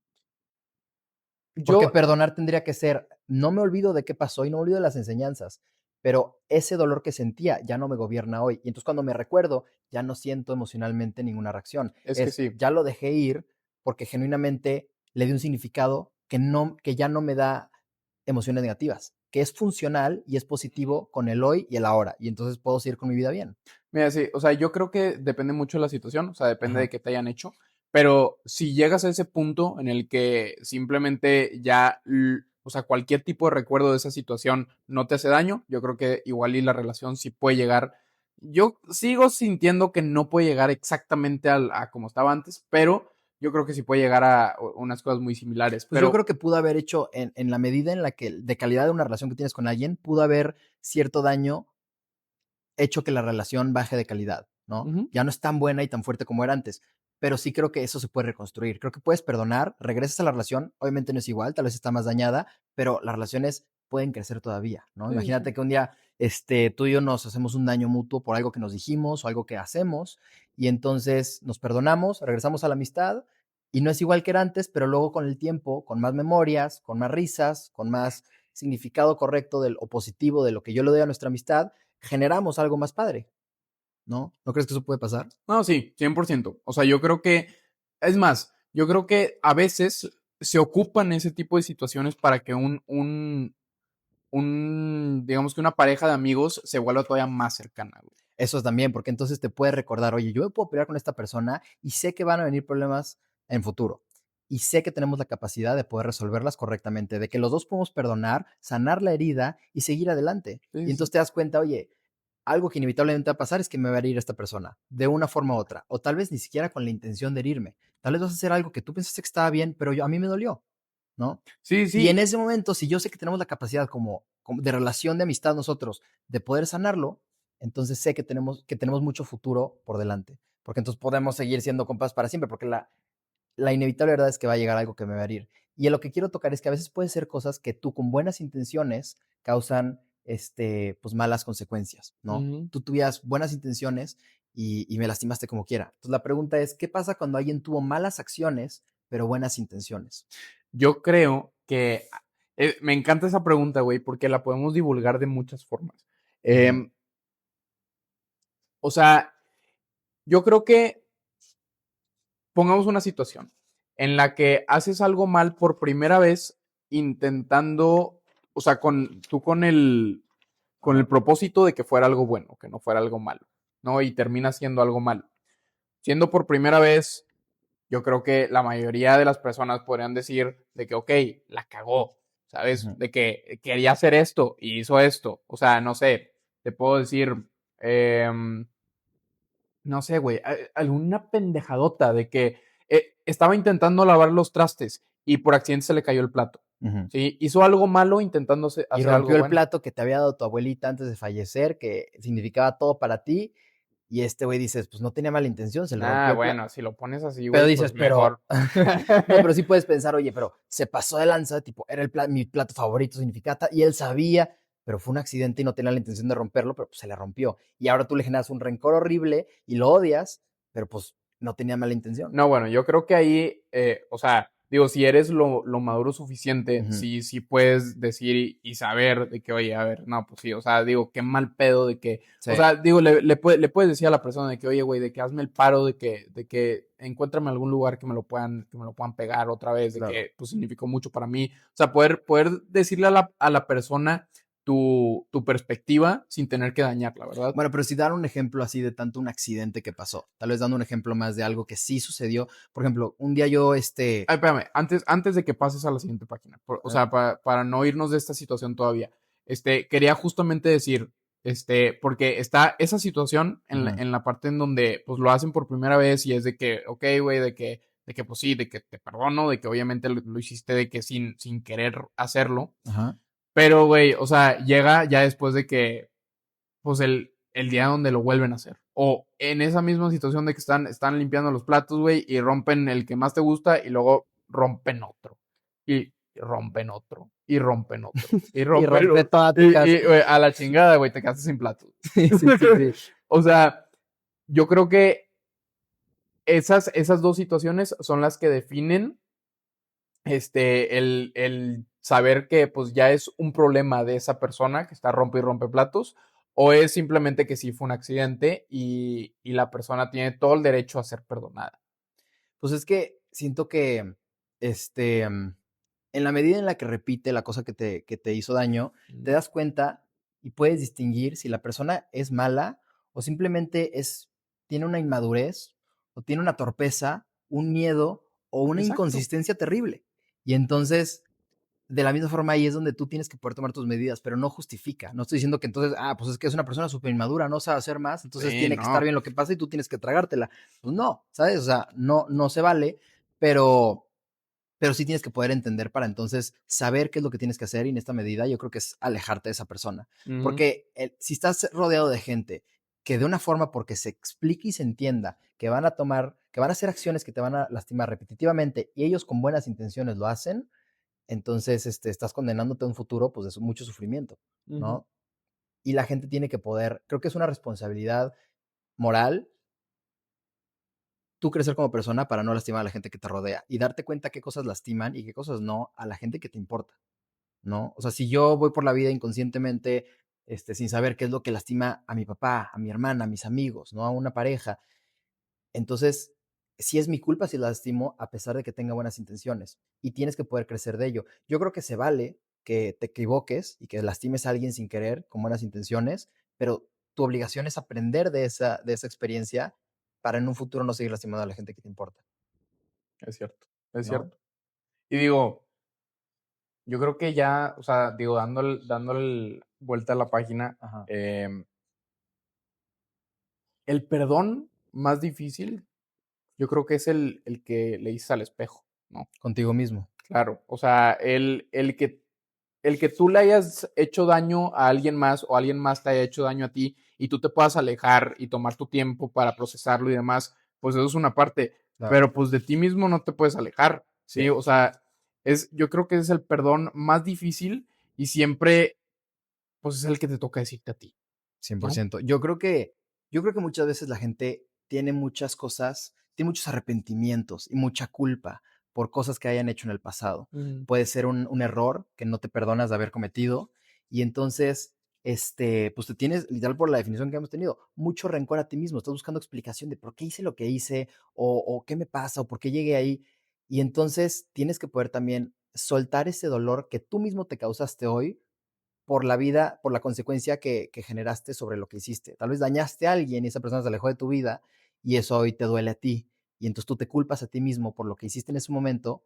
[SPEAKER 2] Porque
[SPEAKER 1] yo,
[SPEAKER 2] perdonar tendría que ser, no me olvido de qué pasó y no me olvido de las enseñanzas, pero ese dolor que sentía ya no me gobierna hoy. Y entonces cuando me recuerdo, ya no siento emocionalmente ninguna reacción.
[SPEAKER 1] es que sí,
[SPEAKER 2] Ya lo dejé ir porque genuinamente le di un significado que ya no me da emociones negativas, que es funcional y es positivo con el hoy y el ahora. Y entonces puedo seguir con mi vida bien.
[SPEAKER 1] mira, sí, o sea, yo creo que depende mucho de la situación, o sea, depende de
[SPEAKER 2] Ajá.
[SPEAKER 1] qué te hayan hecho, pero si llegas a ese punto en el que simplemente ya, o sea, cualquier tipo de recuerdo de esa situación no te hace daño, yo creo que igual y la relación sí puede llegar. Yo sigo sintiendo que no puede llegar exactamente a como estaba antes, pero yo creo que sí puede llegar a unas cosas muy similares,
[SPEAKER 2] Pues yo
[SPEAKER 1] pero
[SPEAKER 2] creo que pudo haber hecho en la medida en la que de calidad de una relación que tienes con alguien, pudo haber cierto daño hecho que la relación baje de calidad, ¿no?
[SPEAKER 1] ujú,
[SPEAKER 2] Ya no es tan buena y tan fuerte como era antes, pero sí creo que eso se puede reconstruir. Creo que puedes perdonar, regresas a la relación, obviamente no es igual, tal vez está más dañada, pero las relaciones pueden crecer todavía, ¿no?
[SPEAKER 1] sí, sí,
[SPEAKER 2] Imagínate que un día tú y yo nos hacemos un daño mutuo por algo que nos dijimos o algo que hacemos y entonces nos perdonamos, regresamos a la amistad y no es igual que era antes, pero luego con el tiempo, con más memorias, con más risas, con más significado correcto o positivo de lo que yo le doy a nuestra amistad, generamos algo más padre, ¿no? ¿No crees que eso puede pasar?
[SPEAKER 1] No, sí, 100%. O sea, yo creo que, es más, yo creo que a veces se ocupan ese tipo de situaciones para que digamos que una pareja de amigos se vuelva todavía más cercana, güey.
[SPEAKER 2] Eso también, porque entonces te puedes recordar, oye, yo me puedo pelear con esta persona y sé que van a venir problemas en futuro. Y sé que tenemos la capacidad de poder resolverlas correctamente, de que los dos podemos perdonar, sanar la herida y seguir adelante.
[SPEAKER 1] Sí,
[SPEAKER 2] Y
[SPEAKER 1] sí,
[SPEAKER 2] entonces
[SPEAKER 1] sí.
[SPEAKER 2] te das cuenta, oye, algo que inevitablemente va a pasar es que me va a herir esta persona, de una forma u otra. O tal vez ni siquiera con la intención de herirme. Tal vez vas a hacer algo que tú pensaste que estaba bien, pero a mí me dolió, ¿no?
[SPEAKER 1] Sí,
[SPEAKER 2] Y en
[SPEAKER 1] sí.
[SPEAKER 2] ese momento, si yo sé que tenemos la capacidad como de relación de amistad nosotros de poder sanarlo, entonces sé que tenemos mucho futuro por delante. Porque entonces podemos seguir siendo compas para siempre, porque la inevitable verdad es que va a llegar algo que me va a herir. Y lo que quiero tocar es que a veces puede ser cosas que tú con buenas intenciones causan pues malas consecuencias, ¿no?
[SPEAKER 1] Ujú.
[SPEAKER 2] Tú tuvieras buenas intenciones y me lastimaste como quiera. Entonces la pregunta es, ¿qué pasa cuando alguien tuvo malas acciones pero buenas intenciones?
[SPEAKER 1] Yo creo que me encanta esa pregunta, güey, porque la podemos divulgar de muchas formas.
[SPEAKER 2] Ujú,
[SPEAKER 1] Em, o sea, yo creo que pongamos una situación en la que haces algo mal por primera vez intentando, o sea, tú con el propósito de que fuera algo bueno, que no fuera algo malo, ¿no? Y termina siendo algo malo. Siendo por primera vez, yo creo que la mayoría de las personas podrían decir de que, ok, la cagó, ¿sabes?
[SPEAKER 2] ujú.
[SPEAKER 1] De que quería hacer esto y hizo esto. O sea, no sé, te puedo decir, no sé, güey, alguna pendejadota de que estaba intentando lavar los trastes y por accidente se le cayó el plato.
[SPEAKER 2] Ujú.
[SPEAKER 1] ¿Sí? Hizo algo malo intentando
[SPEAKER 2] Y
[SPEAKER 1] hacer algo
[SPEAKER 2] rompió el
[SPEAKER 1] bueno.
[SPEAKER 2] plato que te había dado tu abuelita antes de fallecer, que significaba todo para ti, y este güey dices, pues no tenía mala intención, se le rompió
[SPEAKER 1] Ah,
[SPEAKER 2] el plato.
[SPEAKER 1] bueno, si lo pones así,
[SPEAKER 2] Pero
[SPEAKER 1] güey,
[SPEAKER 2] dices,
[SPEAKER 1] pues
[SPEAKER 2] pero,
[SPEAKER 1] mejor.
[SPEAKER 2] no, pero sí puedes pensar, oye, pero se pasó de lanza, tipo, era mi plato favorito, significaba, y él sabía, pero fue un accidente y no tenía la intención de romperlo, pero pues se le rompió. Y ahora tú le generas un rencor horrible y lo odias, pero pues no tenía mala intención.
[SPEAKER 1] No, bueno, yo creo que ahí, o sea, digo, si eres lo maduro suficiente,
[SPEAKER 2] Ujú.
[SPEAKER 1] sí, sí puedes decir y saber de que, oye, a ver, no, pues sí, o sea, digo, qué mal pedo de que,
[SPEAKER 2] Sí,
[SPEAKER 1] o sea, digo, le puedes decir a la persona de que, oye, güey, de que hazme el paro, de que encuéntrame algún lugar que me lo puedan pegar otra vez, de
[SPEAKER 2] claro.
[SPEAKER 1] que, pues, significó mucho para mí. O sea, poder decirle a la persona tu perspectiva sin tener que dañarla, ¿verdad?
[SPEAKER 2] Bueno, pero si dar un ejemplo así de tanto un accidente que pasó, tal vez dando un ejemplo más de algo que sí sucedió. Por ejemplo, un día yo,
[SPEAKER 1] Ay, espérame, antes de que pases a la siguiente página, o
[SPEAKER 2] eh,
[SPEAKER 1] sea, para no irnos de esta situación todavía, quería justamente decir, porque está esa situación
[SPEAKER 2] ujú,
[SPEAKER 1] en la parte en donde, pues, lo hacen por primera vez y es de que, ok, güey, de que, pues sí, de que te perdono, de que obviamente lo hiciste de que sin querer hacerlo,
[SPEAKER 2] ajá.
[SPEAKER 1] pero, güey, o sea, llega ya después de que pues el día donde lo vuelven a hacer. O en esa misma situación de que están limpiando los platos, güey, y rompen el que más te gusta y luego rompen otro. Y rompen otro. Y rompen otro. Y
[SPEAKER 2] Y
[SPEAKER 1] rompen
[SPEAKER 2] rompe
[SPEAKER 1] otro.
[SPEAKER 2] toda tu
[SPEAKER 1] Y,
[SPEAKER 2] casa.
[SPEAKER 1] güey, a la chingada, güey, te quedaste sin platos.
[SPEAKER 2] Sí, sí, sí, sí.
[SPEAKER 1] O sea, yo creo que esas dos situaciones son las que definen el saber que pues ya es un problema de esa persona que está rompe y rompe platos, o es simplemente que sí fue un accidente y la persona tiene todo el derecho a ser perdonada.
[SPEAKER 2] Pues es que siento que, este, mm, en la medida en la que repite la cosa que te hizo daño, te
[SPEAKER 1] Mm.
[SPEAKER 2] das cuenta y puedes distinguir si la persona es mala o simplemente tiene una inmadurez o tiene una torpeza, un miedo o una
[SPEAKER 1] Exacto.
[SPEAKER 2] inconsistencia terrible. Y entonces, de la misma forma, ahí es donde tú tienes que poder tomar tus medidas, pero no justifica. No estoy diciendo que entonces, pues es que es una persona súper inmadura, no sabe hacer más, entonces
[SPEAKER 1] Sí,
[SPEAKER 2] tiene que estar
[SPEAKER 1] no.
[SPEAKER 2] bien lo que pasa y tú tienes que tragártela. Pues no, ¿sabes? O sea, no, no se vale, pero, pero sí tienes que poder entender para entonces saber qué es lo que tienes que hacer y en esta medida yo creo que es alejarte de esa persona.
[SPEAKER 1] Ujú,
[SPEAKER 2] Porque si estás rodeado de gente que de una forma porque se explique y se entienda que van a tomar, que van a hacer acciones que te van a lastimar repetitivamente y ellos con buenas intenciones lo hacen, entonces estás condenándote a un futuro pues de mucho sufrimiento,
[SPEAKER 1] ujú,
[SPEAKER 2] ¿no? Y la gente tiene que poder, creo que es una responsabilidad moral tú crecer como persona para no lastimar a la gente que te rodea y darte cuenta qué cosas lastiman y qué cosas no a la gente que te importa. ¿no? O sea, si yo voy por la vida inconscientemente, sin saber qué es lo que lastima a mi papá, a mi hermana, a mis amigos, ¿no? A una pareja, entonces, sí es mi culpa si la lastimo a pesar de que tenga buenas intenciones y tienes que poder crecer de ello. Yo creo que se vale que te equivoques y que lastimes a alguien sin querer, con buenas intenciones, pero tu obligación es aprender de esa experiencia para en un futuro no seguir lastimando a la gente que te importa,
[SPEAKER 1] Es cierto, es
[SPEAKER 2] ¿no?
[SPEAKER 1] cierto. Y digo, yo creo que ya, o sea, digo, dándole vuelta a la página,
[SPEAKER 2] Ajá.
[SPEAKER 1] el perdón más difícil, yo creo que es el que le dices al espejo, ¿no?
[SPEAKER 2] Contigo mismo.
[SPEAKER 1] Claro, o sea, el que tú le hayas hecho daño a alguien más o alguien más te haya hecho daño a ti y tú te puedas alejar y tomar tu tiempo para procesarlo y demás, pues eso es una parte,
[SPEAKER 2] Claro.
[SPEAKER 1] pero pues de ti mismo no te puedes alejar,
[SPEAKER 2] Sí.
[SPEAKER 1] ¿sí? O sea, yo creo que es el perdón más difícil y siempre, pues es el que te toca decirte a ti,
[SPEAKER 2] cien por
[SPEAKER 1] ¿no?
[SPEAKER 2] ciento. Yo creo que muchas veces la gente tiene muchas cosas, tiene muchos arrepentimientos y mucha culpa por cosas que hayan hecho en el pasado.
[SPEAKER 1] Mm.
[SPEAKER 2] Puede ser un error que no te perdonas de haber cometido y entonces, pues te tienes, literal por la definición que hemos tenido, mucho rencor a ti mismo. Estás buscando explicación de por qué hice lo que hice o qué me pasa o por qué llegué ahí. Y entonces tienes que poder también soltar ese dolor que tú mismo te causaste hoy por la vida, por la consecuencia que generaste sobre lo que hiciste. Tal vez dañaste a alguien y esa persona se alejó de tu vida y eso hoy te duele a ti. Y entonces tú te culpas a ti mismo por lo que hiciste en ese momento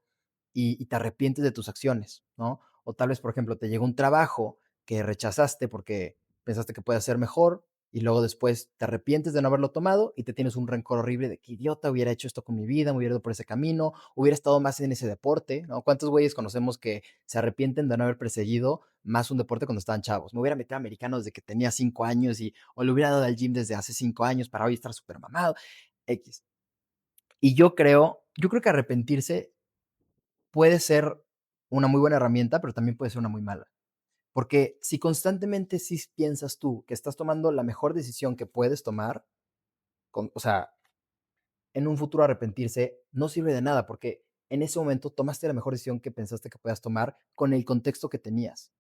[SPEAKER 2] y te arrepientes de tus acciones, ¿no? O tal vez, por ejemplo, te llegó un trabajo que rechazaste porque pensaste que puede ser mejor y luego después te arrepientes de no haberlo tomado y te tienes un rencor horrible de que idiota hubiera hecho esto con mi vida, me hubiera ido por ese camino, hubiera estado más en ese deporte, ¿no? ¿Cuántos güeyes conocemos que se arrepienten de no haber perseguido más un deporte cuando estaban chavos? Me hubiera metido a americano desde que tenía 5 años o le hubiera dado al gym desde hace 5 años para hoy estar súper mamado. X. Y yo creo que arrepentirse puede ser una muy buena herramienta, pero también puede ser una muy mala. Porque si constantemente sí piensas tú que estás tomando la mejor decisión que puedes tomar, o sea, en un futuro arrepentirse no sirve de nada porque en ese momento tomaste la mejor decisión que pensaste que podías tomar con el contexto que tenías,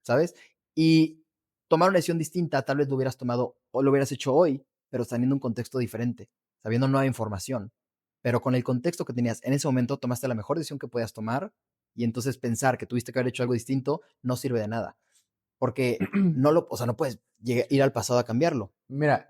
[SPEAKER 2] ¿sabes? Y tomar una decisión distinta tal vez lo hubieras tomado o lo hubieras hecho hoy, pero teniendo un contexto diferente, sabiendo nueva información. Pero con el contexto que tenías en ese momento tomaste la mejor decisión que podías tomar y entonces pensar que tuviste que haber hecho algo distinto no sirve de nada, porque o sea, no puedes ir al pasado a cambiarlo.
[SPEAKER 1] Mira,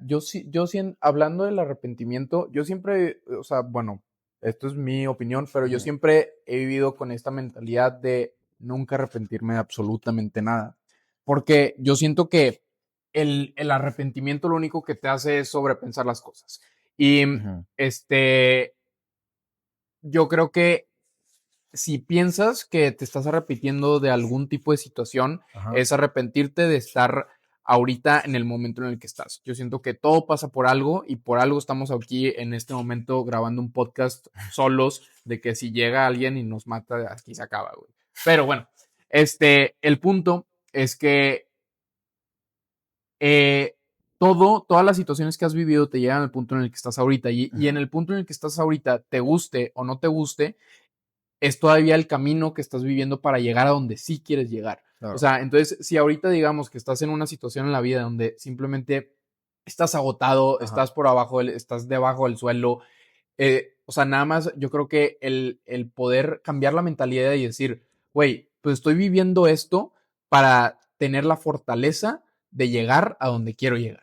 [SPEAKER 1] hablando del arrepentimiento, yo siempre, o sea, bueno, esto es mi opinión, pero yo
[SPEAKER 2] Ujú.
[SPEAKER 1] siempre he vivido con esta mentalidad de nunca arrepentirme de absolutamente nada. Porque yo siento que el arrepentimiento lo único que te hace es sobrepensar las cosas. Y
[SPEAKER 2] Ujú.
[SPEAKER 1] este, yo creo que si piensas que te estás arrepintiendo de algún tipo de situación,
[SPEAKER 2] Ajá.
[SPEAKER 1] es arrepentirte de estar ahorita en el momento en el que estás. Yo siento que todo pasa por algo y por algo estamos aquí en este momento grabando un podcast solos de que si llega alguien y nos mata, aquí se acaba, güey. Pero bueno, el punto es que eh, todas las situaciones que has vivido te llegan al punto en el que estás ahorita y en
[SPEAKER 2] Ujú.
[SPEAKER 1] el punto en el que estás ahorita, te guste o no te guste, es todavía el camino que estás viviendo para llegar a donde sí quieres llegar. O
[SPEAKER 2] Claro.
[SPEAKER 1] sea, entonces, si ahorita digamos que estás en una situación en la vida donde simplemente estás agotado,
[SPEAKER 2] Ajá.
[SPEAKER 1] estás debajo del suelo, o sea, nada más yo creo que el poder cambiar la mentalidad y decir, güey, pues estoy viviendo esto para tener la fortaleza de llegar a donde quiero llegar,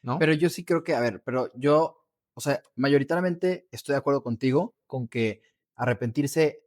[SPEAKER 1] ¿no?
[SPEAKER 2] Pero yo sí creo que, a ver, pero yo, o sea, mayoritariamente estoy de acuerdo contigo con que arrepentirse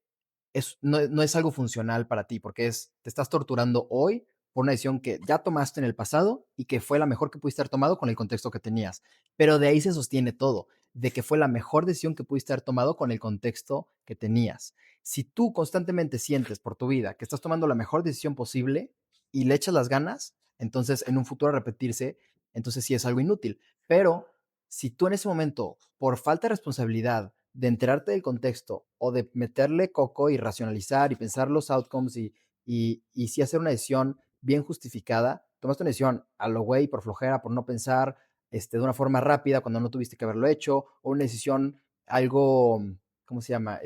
[SPEAKER 2] no es algo funcional para ti, porque te estás torturando hoy por una decisión que ya tomaste en el pasado y que fue la mejor que pudiste haber tomado con el contexto que tenías. Pero de ahí se sostiene todo, de que fue la mejor decisión que pudiste haber tomado con el contexto que tenías. Si tú constantemente sientes por tu vida que estás tomando la mejor decisión posible y le echas las ganas, entonces en un futuro arrepentirse, entonces sí es algo inútil. Pero si tú en ese momento, por falta de responsabilidad, de enterarte del contexto o de meterle coco y racionalizar y pensar los outcomes y sí hacer una decisión bien justificada, tomaste una decisión a lo güey por flojera, por no pensar de una forma rápida cuando no tuviste que haberlo hecho, o una decisión algo, ¿cómo se llama?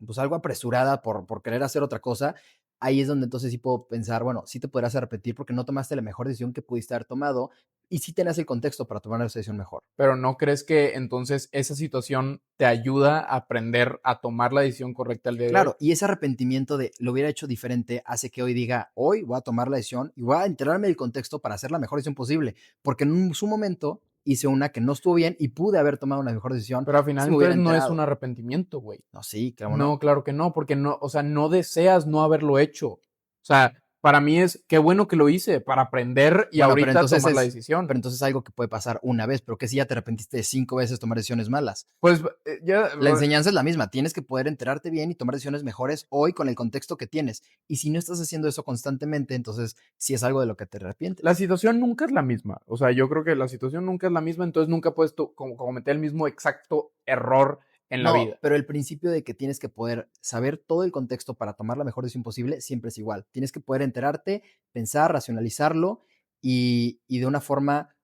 [SPEAKER 2] pues algo apresurada por querer hacer otra cosa, ahí es donde entonces sí puedo pensar, bueno, sí te podrás arrepentir porque no tomaste la mejor decisión que pudiste haber tomado y sí tenías el contexto para tomar esa decisión mejor.
[SPEAKER 1] Pero ¿no crees que entonces esa situación te ayuda a aprender a tomar la decisión correcta el día de hoy?
[SPEAKER 2] Claro, y ese arrepentimiento de lo hubiera hecho diferente hace que hoy diga, hoy voy a tomar la decisión y voy a enterarme del contexto para hacer la mejor decisión posible, porque su momento hice una que no estuvo bien y pude haber tomado una mejor decisión
[SPEAKER 1] Pero al final
[SPEAKER 2] si me hubiera
[SPEAKER 1] entonces no es un
[SPEAKER 2] enterado.
[SPEAKER 1] arrepentimiento, güey.
[SPEAKER 2] No, sí, claro,
[SPEAKER 1] No,
[SPEAKER 2] no.
[SPEAKER 1] claro que no, porque no, o sea, no deseas no haberlo hecho. O sea, para mí es qué bueno que lo hice para aprender y
[SPEAKER 2] Bueno,
[SPEAKER 1] ahorita tomar la decisión.
[SPEAKER 2] pero entonces es algo que puede pasar una vez, pero que si ya te arrepentiste de 5 veces tomar decisiones malas.
[SPEAKER 1] Pues ya,
[SPEAKER 2] La enseñanza es la misma, tienes que poder enterarte bien y tomar decisiones mejores hoy con el contexto que tienes. Y si no estás haciendo eso constantemente, entonces sí es algo de lo que te
[SPEAKER 1] la
[SPEAKER 2] arrepientes.
[SPEAKER 1] situación nunca es la misma. O sea, yo creo que la situación nunca es la misma, entonces nunca puedes cometer el mismo exacto error en la
[SPEAKER 2] No,
[SPEAKER 1] vida.
[SPEAKER 2] pero el principio de que tienes que poder saber todo el contexto para tomar la mejor decisión posible siempre es igual. Tienes que poder enterarte, pensar, racionalizarlo y de una forma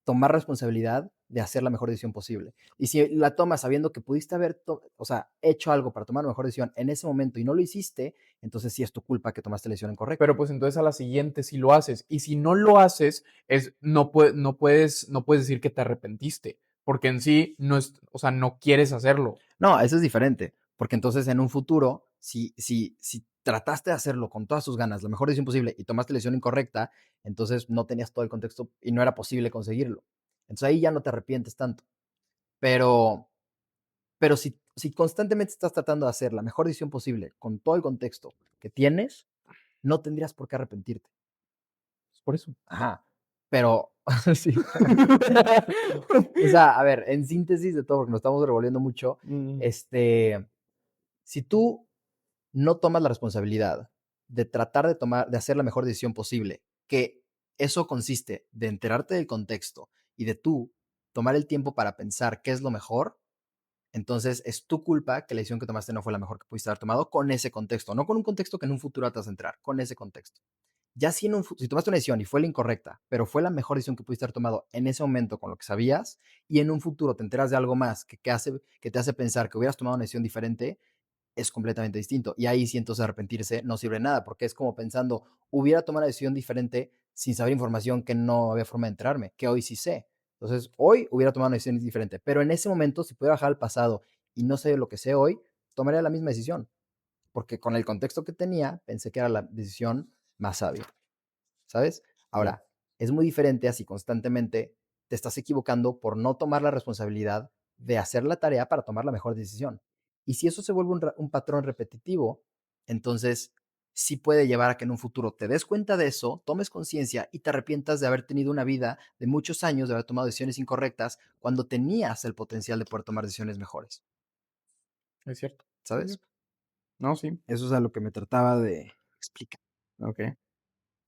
[SPEAKER 2] tomar responsabilidad de hacer la mejor decisión posible. Y si la tomas sabiendo que pudiste haber, o sea, hecho algo para tomar la mejor decisión en ese momento y no lo hiciste, entonces sí es tu culpa que tomaste la decisión incorrecta.
[SPEAKER 1] Pero pues entonces a la siguiente sí lo haces. Y si no lo haces, no puedes decir que te arrepentiste, porque en sí no es, o sea, no quieres hacerlo.
[SPEAKER 2] No, eso es diferente, porque entonces en un futuro, si trataste de hacerlo con todas tus ganas, la mejor decisión posible, y tomaste la decisión incorrecta, entonces no tenías todo el contexto y no era posible conseguirlo. Entonces ahí ya no te arrepientes tanto. Pero, pero si constantemente estás tratando de hacer la mejor decisión posible con todo el contexto que tienes, no tendrías por qué arrepentirte.
[SPEAKER 1] Es por eso.
[SPEAKER 2] Ajá. Pero, sí. O sea, a ver, en síntesis de todo, porque nos estamos revolviendo mucho,
[SPEAKER 1] Mm,
[SPEAKER 2] este, si tú no tomas la responsabilidad de tratar de hacer la mejor decisión posible, que eso consiste de enterarte del contexto y de tú tomar el tiempo para pensar qué es lo mejor, entonces es tu culpa que la decisión que tomaste no fue la mejor que pudiste haber tomado con ese contexto, no con un contexto que en un futuro te vas a entrar, con ese contexto. Ya si tomaste una decisión y fue la incorrecta, pero fue la mejor decisión que pudiste haber tomado en ese momento con lo que sabías, y en un futuro te enteras de algo más que te hace pensar que hubieras tomado una decisión diferente, es completamente distinto. Y ahí sí entonces arrepentirse no sirve de nada, porque es como pensando, hubiera tomado una decisión diferente sin saber información que no había forma de enterarme, que hoy sí sé. Entonces, hoy hubiera tomado una decisión diferente, pero en ese momento, si pudiera bajar al pasado y no sé lo que sé hoy, tomaría la misma decisión, porque con el contexto que tenía, pensé que era la decisión más sabia. ¿Sabes?
[SPEAKER 1] ya.
[SPEAKER 2] Ahora, es muy diferente a si constantemente te estás equivocando por no tomar la responsabilidad de hacer la tarea para tomar la mejor decisión. Y si eso se vuelve un patrón repetitivo, entonces sí puede llevar a que en un futuro te des cuenta de eso, tomes conciencia y te arrepientas de haber tenido una vida de muchos años, de haber tomado decisiones incorrectas, cuando tenías el potencial de poder tomar decisiones mejores.
[SPEAKER 1] Es cierto. Es
[SPEAKER 2] ¿Sabes?
[SPEAKER 1] cierto. No, sí.
[SPEAKER 2] Eso es a lo que me trataba de explicar.
[SPEAKER 1] Ok.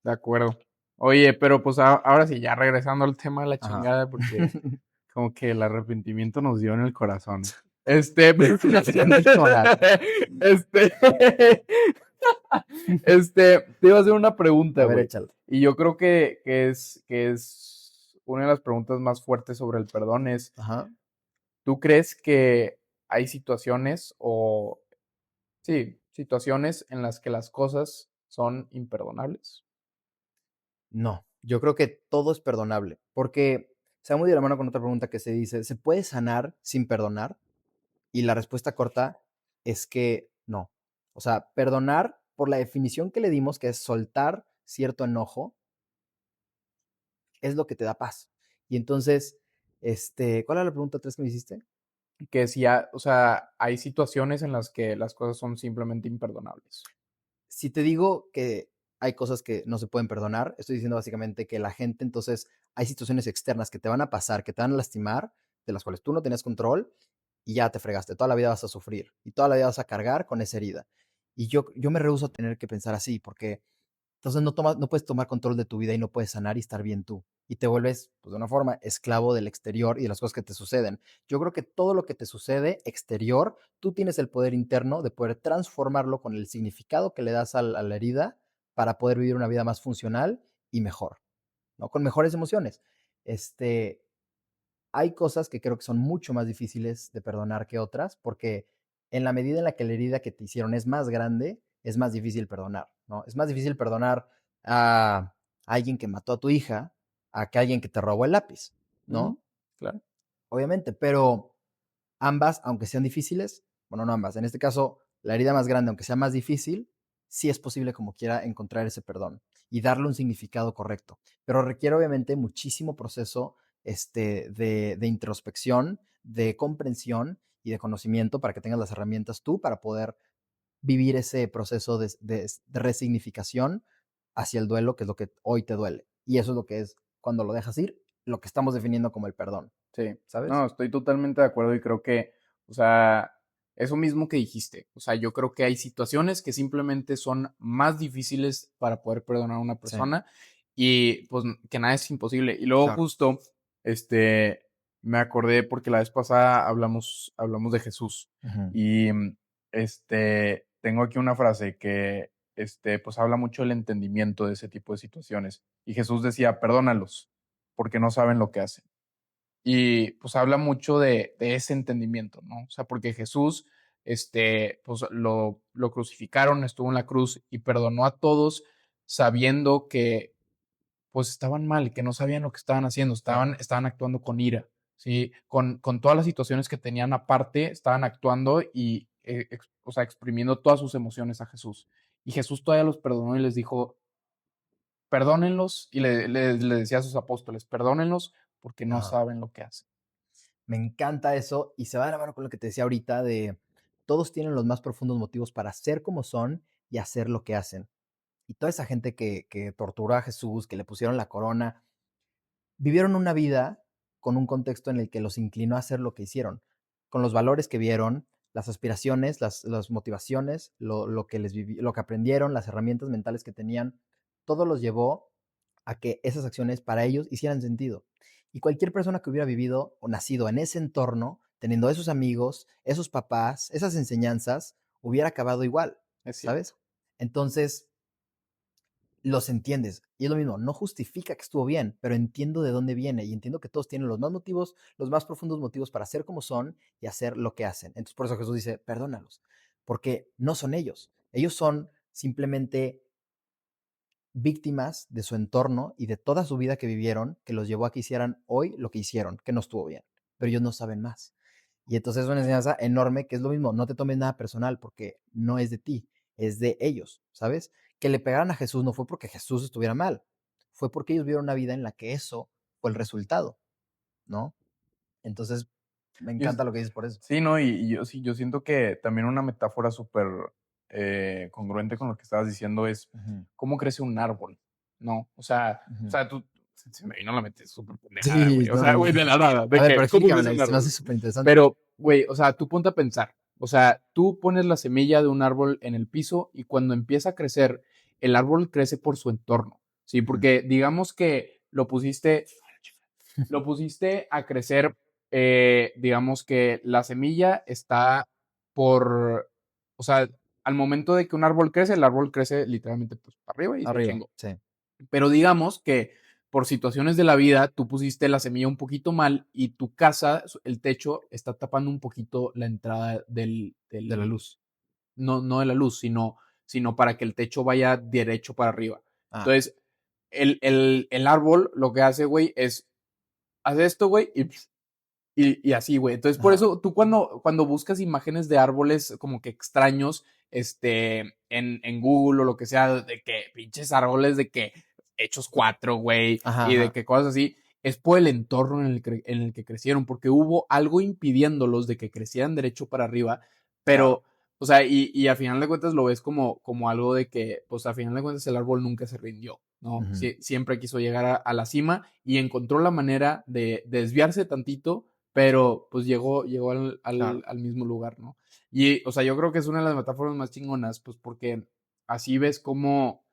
[SPEAKER 1] De acuerdo. Oye, pero pues ahora sí, ya regresando al tema de la
[SPEAKER 2] Ajá.
[SPEAKER 1] chingada, porque como que el arrepentimiento nos dio en el corazón. Este, este, te iba a hacer una
[SPEAKER 2] A
[SPEAKER 1] pregunta,
[SPEAKER 2] ver,
[SPEAKER 1] güey.
[SPEAKER 2] échalo.
[SPEAKER 1] Y yo creo que es una de las preguntas más fuertes sobre el perdón es,
[SPEAKER 2] Ajá.
[SPEAKER 1] ¿tú crees que hay situaciones o, sí, situaciones en las que las cosas son imperdonables?
[SPEAKER 2] No, yo creo que todo es perdonable, porque se va muy de la mano con otra pregunta que se dice, ¿se puede sanar sin perdonar? Y la respuesta corta es que no. O sea, perdonar, por la definición que le dimos, que es soltar cierto enojo, es lo que te da paz. Y entonces, ¿cuál era la pregunta 3 que me hiciste?
[SPEAKER 1] Que si, o sea, hay situaciones en las que las cosas son simplemente imperdonables.
[SPEAKER 2] Si te digo que hay cosas que no se pueden perdonar, estoy diciendo básicamente que la gente, entonces, hay situaciones externas que te van a pasar, que te van a lastimar, de las cuales tú no tenías control, y ya te fregaste. Toda la vida vas a sufrir y toda la vida vas a cargar con esa herida. Y yo me rehúso a tener que pensar así, porque entonces no puedes tomar control de tu vida y no puedes sanar y estar bien tú. Y te vuelves, pues, de una forma, esclavo del exterior y de las cosas que te suceden. Yo creo que todo lo que te sucede exterior, tú tienes el poder interno de poder transformarlo con el significado que le das a la herida para poder vivir una vida más funcional y mejor, ¿no? Con mejores emociones. Este, hay cosas que creo que son mucho más difíciles de perdonar que otras, porque en la medida en la que la herida que te hicieron es más grande, es más difícil perdonar, ¿no? Es más difícil perdonar a alguien que mató a tu hija a que alguien que te robó el lápiz,
[SPEAKER 1] Ujú,
[SPEAKER 2] ¿no?
[SPEAKER 1] claro.
[SPEAKER 2] Obviamente, pero ambas, aunque sean difíciles, bueno, no ambas, en este caso, la herida más grande, aunque sea más difícil, sí es posible como quiera encontrar ese perdón y darle un significado correcto, pero requiere obviamente muchísimo proceso de introspección, de comprensión y de conocimiento para que tengas las herramientas tú para poder vivir ese proceso de resignificación hacia el duelo, que es lo que hoy te duele. Y eso es lo que es, cuando lo dejas ir, lo que estamos definiendo como el perdón,
[SPEAKER 1] Sí,
[SPEAKER 2] ¿sabes?
[SPEAKER 1] no, estoy totalmente de acuerdo y creo que, o sea, eso mismo que dijiste, o sea, yo creo que hay situaciones que simplemente son más difíciles para poder perdonar a una
[SPEAKER 2] Sí,
[SPEAKER 1] persona y pues que nada es imposible. Y luego
[SPEAKER 2] claro.
[SPEAKER 1] justo, me acordé porque la vez pasada hablamos de Jesús
[SPEAKER 2] Ujú.
[SPEAKER 1] y, tengo aquí una frase que, pues habla mucho del entendimiento de ese tipo de situaciones. Y Jesús decía, perdónalos, porque no saben lo que hacen. Y pues habla mucho de ese entendimiento, ¿no? O sea, porque Jesús, pues lo crucificaron, estuvo en la cruz y perdonó a todos sabiendo que pues estaban mal, que no sabían lo que estaban haciendo,
[SPEAKER 2] Claro.
[SPEAKER 1] estaban actuando con ira, ¿sí? Con todas las situaciones que tenían aparte, estaban actuando y, o sea, exprimiendo todas sus emociones a Jesús. Y Jesús todavía los perdonó y les dijo, perdónenlos, y le decía a sus apóstoles, perdónenlos porque no
[SPEAKER 2] Ajá.
[SPEAKER 1] saben lo que hacen.
[SPEAKER 2] Me encanta eso y se va de la mano con lo que te decía ahorita de todos tienen los más profundos motivos para ser como son y hacer lo que hacen. Y toda esa gente que torturó a Jesús, que le pusieron la corona, vivieron una vida con un contexto en el que los inclinó a hacer lo que hicieron, con los valores que vieron, las aspiraciones, las motivaciones, lo que lo que aprendieron, las herramientas mentales que tenían, todo los llevó a que esas acciones para ellos hicieran sentido. Y cualquier persona que hubiera vivido o nacido en ese entorno, teniendo esos amigos, esos papás, esas enseñanzas, hubiera acabado igual,
[SPEAKER 1] Es
[SPEAKER 2] ¿sabes?
[SPEAKER 1] cierto.
[SPEAKER 2] Entonces, los entiendes. Y es lo mismo, no justifica que estuvo bien, pero entiendo de dónde viene y entiendo que todos tienen los más motivos, los más profundos motivos para ser como son y hacer lo que hacen. Entonces, por eso Jesús dice, perdónalos, porque no son ellos. Ellos son simplemente víctimas de su entorno y de toda su vida que vivieron, que los llevó a que hicieran hoy lo que hicieron, que no estuvo bien, pero ellos no saben más. Y entonces es una enseñanza enorme que es lo mismo, no te tomes nada personal porque no es de ti, es de ellos, ¿sabes? Que le pegaran a Jesús no fue porque Jesús estuviera mal, fue porque ellos vieron una vida en la que eso fue el resultado, ¿no? Entonces, me
[SPEAKER 1] Yo s
[SPEAKER 2] encanta lo que dices por eso.
[SPEAKER 1] Sí, no, y yo sí, yo siento que también una metáfora súper, congruente con lo que estabas diciendo es
[SPEAKER 2] Ujú,
[SPEAKER 1] cómo crece un árbol, ¿no?
[SPEAKER 2] ujú.
[SPEAKER 1] Tú se me vino a la mente súper pendejada,
[SPEAKER 2] Sí,
[SPEAKER 1] güey. O
[SPEAKER 2] no,
[SPEAKER 1] sea,
[SPEAKER 2] no.
[SPEAKER 1] güey, de la nada,
[SPEAKER 2] A
[SPEAKER 1] de
[SPEAKER 2] ver, pero
[SPEAKER 1] que, ¿cómo crece
[SPEAKER 2] explícamela,
[SPEAKER 1] un
[SPEAKER 2] se me hace
[SPEAKER 1] árbol?
[SPEAKER 2] súper interesante.
[SPEAKER 1] Pero, güey, o sea, tú ponte a pensar. O sea, tú pones la semilla de un árbol en el piso y cuando empieza a crecer, el árbol crece por su entorno, ¿sí? Porque digamos que lo pusiste a crecer, digamos que la semilla está por, o sea, al momento de que un árbol crece, el árbol crece literalmente pues para arriba y se
[SPEAKER 2] Arriba,
[SPEAKER 1] chingó.
[SPEAKER 2] sí.
[SPEAKER 1] Pero digamos que por situaciones de la vida, tú pusiste la semilla un poquito mal y tu casa, el techo, está tapando un poquito la entrada
[SPEAKER 2] De la luz.
[SPEAKER 1] no de la luz, sino para que el techo vaya derecho para arriba.
[SPEAKER 2] Ah,
[SPEAKER 1] Entonces, el árbol lo que hace, güey, es hace esto, güey, y así, güey. Entonces, por
[SPEAKER 2] ajá.
[SPEAKER 1] eso tú cuando buscas imágenes de árboles como que extraños, en Google o lo que sea, de que pinches árboles de que hechos cuatro, güey,
[SPEAKER 2] Ajá,
[SPEAKER 1] y de
[SPEAKER 2] ajá.
[SPEAKER 1] que cosas así, es por el entorno en el que crecieron, porque hubo algo impidiéndolos de que crecieran derecho para arriba,
[SPEAKER 2] Claro.
[SPEAKER 1] pero, o sea, y a final de cuentas lo ves como algo de que, pues a final de cuentas el árbol nunca se rindió, ¿no?
[SPEAKER 2] Ujú,
[SPEAKER 1] Siempre quiso llegar a la cima y encontró la manera de desviarse tantito, pero pues llegó al, al,
[SPEAKER 2] claro.
[SPEAKER 1] al mismo lugar, ¿no? Y, o sea, yo creo que es una de las metáforas más chingonas, pues porque así ves cómo,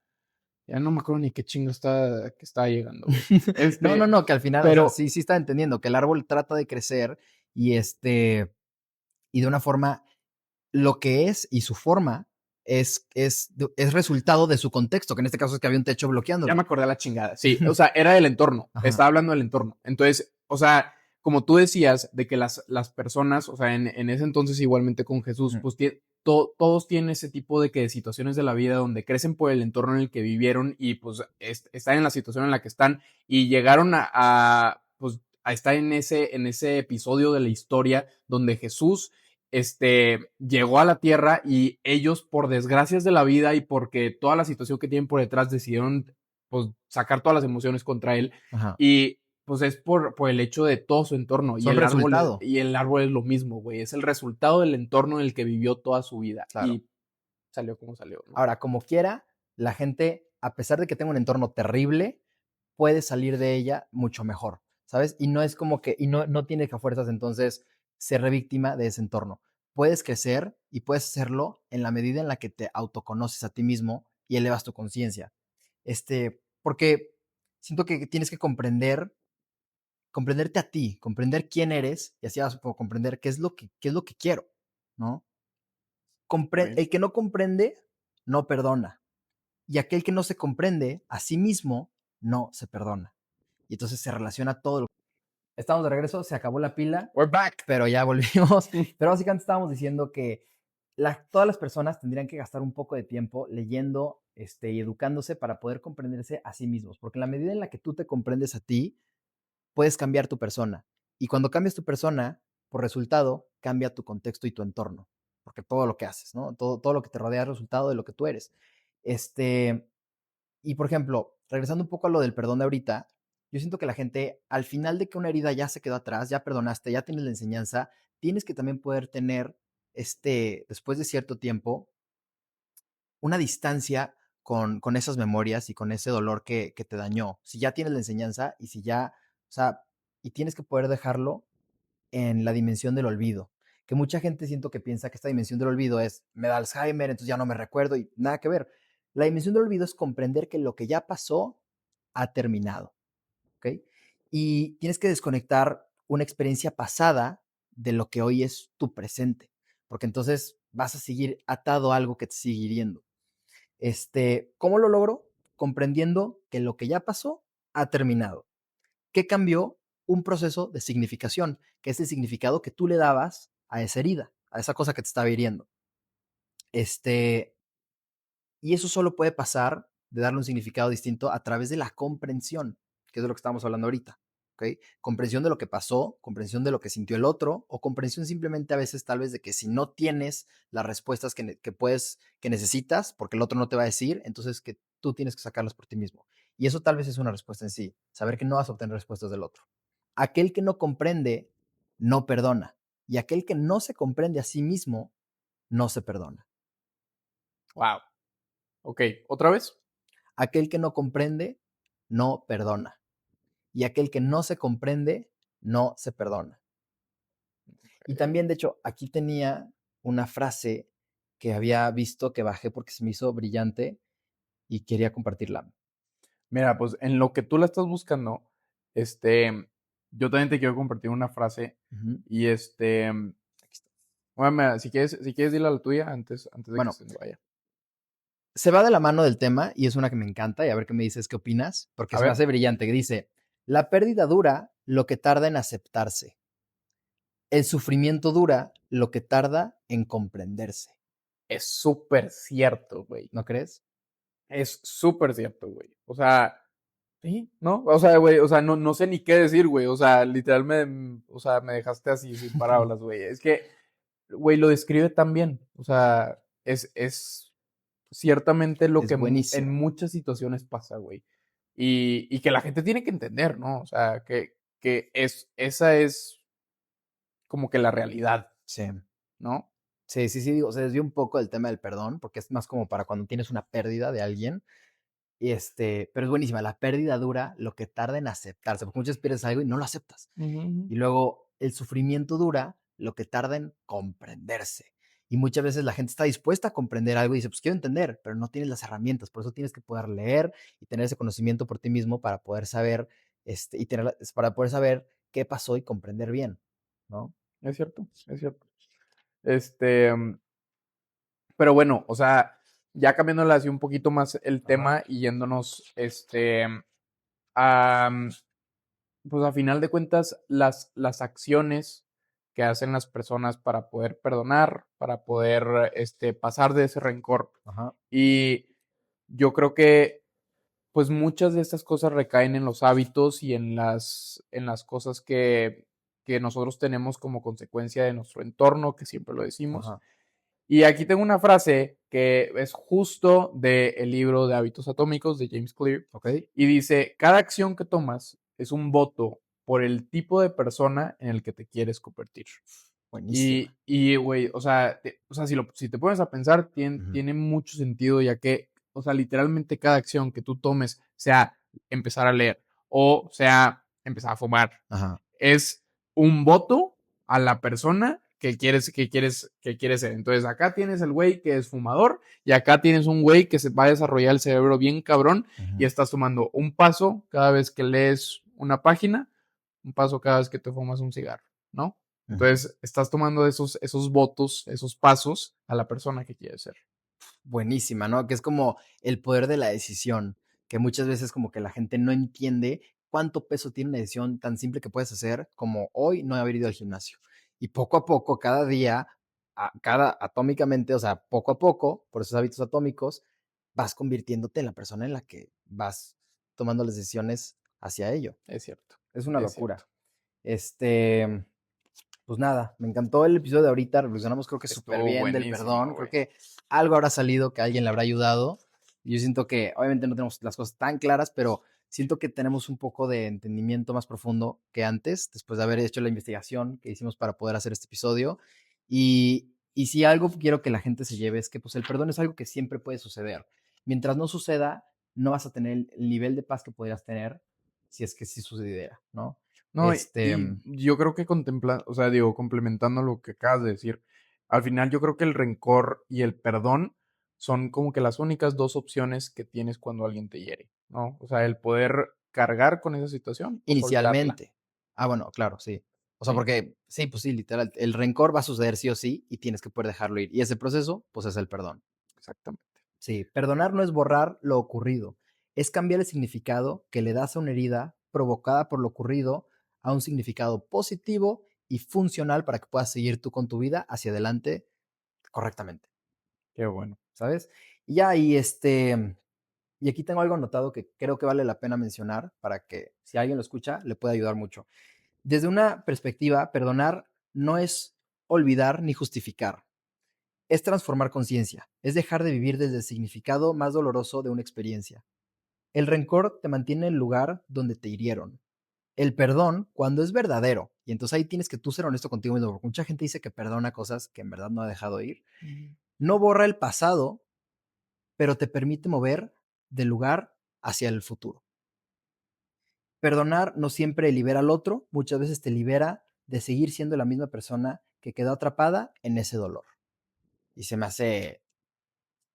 [SPEAKER 1] ya no me acuerdo ni qué chingo que está llegando, güey.
[SPEAKER 2] No, no, no, que al final, o sea,
[SPEAKER 1] Pero,
[SPEAKER 2] sí, sí está entendiendo que el árbol trata de crecer y y de una forma, lo que es y su forma es resultado de su contexto, que en este caso es que había un techo
[SPEAKER 1] ya me
[SPEAKER 2] bloqueándolo.
[SPEAKER 1] acordé de la chingada. Sí, o sea, era del entorno.
[SPEAKER 2] Ajá,
[SPEAKER 1] Estaba hablando del entorno. Entonces, o sea, como tú decías, de que las personas, o sea, en ese entonces igualmente con Jesús,
[SPEAKER 2] Ujú.
[SPEAKER 1] pues todos tienen ese tipo de, que, de situaciones de la vida donde crecen por el entorno en el que vivieron y pues están en la situación en la que están y llegaron pues, a estar en ese episodio de la historia donde Jesús llegó a la tierra y ellos por desgracias de la vida y porque toda la situación que tienen por detrás decidieron pues sacar todas las emociones contra él
[SPEAKER 2] Ajá.
[SPEAKER 1] y pues es por el hecho de todo su entorno
[SPEAKER 2] Son resultado.
[SPEAKER 1] y el árbol es lo mismo, güey, es el resultado del entorno en el que vivió toda su vida
[SPEAKER 2] Claro.
[SPEAKER 1] y salió como salió, ¿no?
[SPEAKER 2] Ahora, como quiera, la gente, a pesar de que tenga un entorno terrible, puede salir de ella mucho mejor, ¿sabes? Y no es como que, y no tiene que a fuerzas entonces ser víctima de ese entorno. Puedes crecer y puedes hacerlo en la medida en la que te autoconoces a ti mismo y elevas tu conciencia. Porque siento que tienes que comprenderte a ti, comprender quién eres y así vas a comprender qué es lo que quiero, ¿no?
[SPEAKER 1] Okay.
[SPEAKER 2] El que no comprende, no perdona. Y aquel que no se comprende a sí mismo, no se perdona. Y entonces se relaciona todo. Estamos de regreso, se acabó la pila,
[SPEAKER 1] We're back.
[SPEAKER 2] pero ya volvimos. Pero básicamente estábamos diciendo que todas las personas tendrían que gastar un poco de tiempo leyendo y educándose para poder comprenderse a sí mismos. Porque en la medida en la que tú te comprendes a ti, puedes cambiar tu persona. Y cuando cambias tu persona, por resultado, cambia tu contexto y tu entorno. Porque todo lo que haces, ¿no? Todo lo que te rodea es resultado de lo que tú eres. Este, y por ejemplo, regresando un poco a lo del perdón de ahorita, yo siento que la gente, al final de que una herida ya se quedó atrás, ya perdonaste, ya tienes la enseñanza, tienes que también poder tener, después de cierto tiempo, una distancia con esas memorias y con ese dolor que te dañó. Si ya tienes la enseñanza y si ya, o sea, y tienes que poder dejarlo en la dimensión del olvido. Que mucha gente siento que piensa que esta dimensión del olvido es, me da Alzheimer, entonces ya no me recuerdo y nada que ver. La dimensión del olvido es comprender que lo que ya pasó ha terminado, ¿ok? Y tienes que desconectar una experiencia pasada de lo que hoy es tu presente, porque entonces vas a seguir atado a algo que te sigue hiriendo. ¿Cómo lo logro? Comprendiendo que lo que ya pasó ha terminado. ¿Qué cambió? Un proceso de significación, que es el significado que tú le dabas a esa herida, a esa cosa que te estaba hiriendo. Este, y eso solo puede pasar de darle un significado distinto a través de la comprensión, que es de lo que estamos hablando ahorita. ¿Ok? Comprensión de lo que pasó, comprensión de lo que sintió el otro, o comprensión simplemente a veces tal vez de que si no tienes las respuestas que necesitas, porque el otro no te va a decir, entonces que tú tienes que sacarlas por ti mismo. Y eso tal vez es una respuesta en sí, saber que no vas a obtener respuestas del otro. Aquel que no comprende, no perdona. Y aquel que no se comprende a sí mismo, no se perdona.
[SPEAKER 1] Wow. Ok, ¿otra vez?
[SPEAKER 2] Aquel que no comprende, no perdona. Y aquel que no se comprende, no se perdona. Y también, de hecho, aquí tenía una frase que había visto que bajé porque se me hizo brillante y quería compartirla.
[SPEAKER 1] Mira, pues en lo que tú la estás buscando, yo también te quiero compartir una frase
[SPEAKER 2] Ujú.
[SPEAKER 1] y aquí está. Bueno, mira, si quieres dile la tuya antes de que
[SPEAKER 2] Bueno,
[SPEAKER 1] se nos vaya.
[SPEAKER 2] se va de la mano del tema y es una que me encanta y a ver qué me dices, qué opinas, porque
[SPEAKER 1] A
[SPEAKER 2] se me
[SPEAKER 1] ver,
[SPEAKER 2] hace brillante, que dice, la pérdida dura lo que tarda en aceptarse, el sufrimiento dura lo que tarda en comprenderse,
[SPEAKER 1] es súper cierto, güey.
[SPEAKER 2] ¿no crees?
[SPEAKER 1] Es súper cierto, güey. O sea, sí, ¿no? O sea, güey, o sea, no sé ni qué decir, güey. O sea, literal o sea, me dejaste así sin palabras, güey. Es que, güey, lo describe tan bien. O sea, es ciertamente lo que
[SPEAKER 2] Es
[SPEAKER 1] en
[SPEAKER 2] buenísimo.
[SPEAKER 1] muchas situaciones pasa, güey. Y que la gente tiene que entender, ¿no? O sea, que esa es como que la realidad,
[SPEAKER 2] Sí.
[SPEAKER 1] ¿no?
[SPEAKER 2] Sí, sí, sí, digo, se desvió un poco del tema del perdón, porque es más como para cuando tienes una pérdida de alguien. Pero es buenísima. La pérdida dura lo que tarda en aceptarse, porque muchas veces pierdes algo y no lo aceptas.
[SPEAKER 1] Ujú.
[SPEAKER 2] Y luego el sufrimiento dura lo que tarda en comprenderse. Y muchas veces la gente está dispuesta a comprender algo y dice, pues quiero entender, pero no tienes las herramientas. Por eso tienes que poder leer y tener ese conocimiento por ti mismo para poder saber, para poder saber qué pasó y comprender bien, ¿no?
[SPEAKER 1] Es cierto, es cierto. Este, pero bueno, o sea, ya cambiándole así un poquito más el
[SPEAKER 2] Ajá.
[SPEAKER 1] tema y yéndonos, a, pues a final de cuentas, las acciones que hacen las personas para poder perdonar, para poder pasar de ese rencor.
[SPEAKER 2] Ajá,
[SPEAKER 1] Y yo creo que pues muchas de estas cosas recaen en los hábitos y en las cosas que nosotros tenemos como consecuencia de nuestro entorno, que siempre lo decimos.
[SPEAKER 2] ajá,
[SPEAKER 1] Y aquí tengo una frase que es justo del libro de Hábitos Atómicos de James Clear
[SPEAKER 2] ok,
[SPEAKER 1] y dice, cada acción que tomas es un voto por el tipo de persona en el que te quieres convertir.
[SPEAKER 2] buenísima.
[SPEAKER 1] Güey, o sea si te pones a pensar,
[SPEAKER 2] Ujú,
[SPEAKER 1] tiene mucho sentido, ya que, o sea, literalmente cada acción que tú tomes, sea empezar a leer o sea empezar a fumar,
[SPEAKER 2] ajá,
[SPEAKER 1] es un voto a la persona que quieres ser. Entonces, acá tienes el güey que es fumador y acá tienes un güey que se va a desarrollar el cerebro bien cabrón y
[SPEAKER 2] ujú,
[SPEAKER 1] estás tomando un paso cada vez que lees una página, un paso cada vez que te fumas un cigarro, ¿no?
[SPEAKER 2] ujú.
[SPEAKER 1] Entonces, estás tomando esos votos, esos pasos a la persona que quieres ser.
[SPEAKER 2] Buenísima, ¿no? Que es como el poder de la decisión, que muchas veces como que la gente no entiende cuánto peso tiene una decisión tan simple que puedes hacer como hoy no haber ido al gimnasio. Y poco a poco, cada día, cada atómicamente, o sea, poco a poco, por esos hábitos atómicos, vas convirtiéndote en la persona en la que vas tomando las decisiones hacia ello.
[SPEAKER 1] Es cierto,
[SPEAKER 2] Es una
[SPEAKER 1] es
[SPEAKER 2] locura.
[SPEAKER 1] cierto.
[SPEAKER 2] Este, pues nada, me encantó el episodio de ahorita, reflexionamos creo que súper
[SPEAKER 1] Estuvo
[SPEAKER 2] bien del
[SPEAKER 1] buenísimo,
[SPEAKER 2] perdón, creo
[SPEAKER 1] güey.
[SPEAKER 2] que algo habrá salido que a alguien le habrá ayudado. Y yo siento que obviamente no tenemos las cosas tan claras, pero siento que tenemos un poco de entendimiento más profundo que antes, después de haber hecho la investigación que hicimos para poder hacer este episodio. Y si algo quiero que la gente se lleve es que pues el perdón es algo que siempre puede suceder. Mientras no suceda, no vas a tener el nivel de paz que podrías tener si es que sí sucediera, ¿no?
[SPEAKER 1] No,
[SPEAKER 2] Este,
[SPEAKER 1] y yo creo que o sea, digo, complementando lo que acabas de decir, al final yo creo que el rencor y el perdón son como que las únicas dos opciones que tienes cuando alguien te hiere, ¿no? O sea, el poder cargar con esa situación o soltarla,
[SPEAKER 2] inicialmente. Ah, bueno, claro, sí. O sea,
[SPEAKER 1] ¿sí?
[SPEAKER 2] porque sí, pues sí, literal, el rencor va a suceder sí o sí y tienes que poder dejarlo ir. Y ese proceso, pues es el perdón.
[SPEAKER 1] Exactamente.
[SPEAKER 2] Sí, perdonar no es borrar lo ocurrido, es cambiar el significado que le das a una herida provocada por lo ocurrido a un significado positivo y funcional para que puedas seguir tú con tu vida hacia adelante correctamente,
[SPEAKER 1] Qué bueno.
[SPEAKER 2] ¿sabes? Y ya, y aquí tengo algo anotado que creo que vale la pena mencionar para que si alguien lo escucha le pueda ayudar mucho. Desde una perspectiva, perdonar no es olvidar ni justificar, es transformar conciencia, es dejar de vivir desde el significado más doloroso de una experiencia. El rencor te mantiene en el lugar donde te hirieron. El perdón, cuando es verdadero, y entonces ahí tienes que tú ser honesto contigo mismo, porque mucha gente dice que perdona cosas que en verdad no ha dejado ir,
[SPEAKER 1] Ujú.
[SPEAKER 2] no borra el pasado, pero te permite mover del lugar hacia el futuro. Perdonar no siempre libera al otro, muchas veces te libera de seguir siendo la misma persona que quedó atrapada en ese dolor. Y se me hace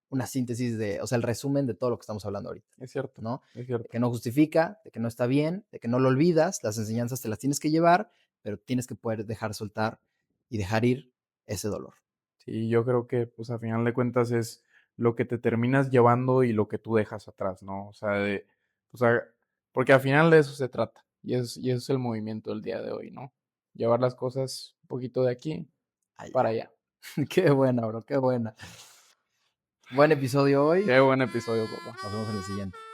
[SPEAKER 2] una síntesis de, o sea, el resumen de todo lo que estamos hablando ahorita,
[SPEAKER 1] Es cierto,
[SPEAKER 2] ¿no?
[SPEAKER 1] es
[SPEAKER 2] De
[SPEAKER 1] cierto.
[SPEAKER 2] que no justifica, de que no está bien, de que no lo olvidas, las enseñanzas te las tienes que llevar, pero tienes que poder dejar soltar y dejar ir ese dolor.
[SPEAKER 1] Sí, yo creo que, pues, a final de cuentas es lo que te terminas llevando y lo que tú dejas atrás, ¿no? O sea, porque al final de eso se trata. Y es el movimiento del día de hoy, ¿no? Llevar las cosas un poquito de aquí para
[SPEAKER 2] Allá.
[SPEAKER 1] allá.
[SPEAKER 2] Qué buena, bro, qué buena. Buen episodio hoy.
[SPEAKER 1] Qué buen episodio, papá.
[SPEAKER 2] Nos vemos en el siguiente.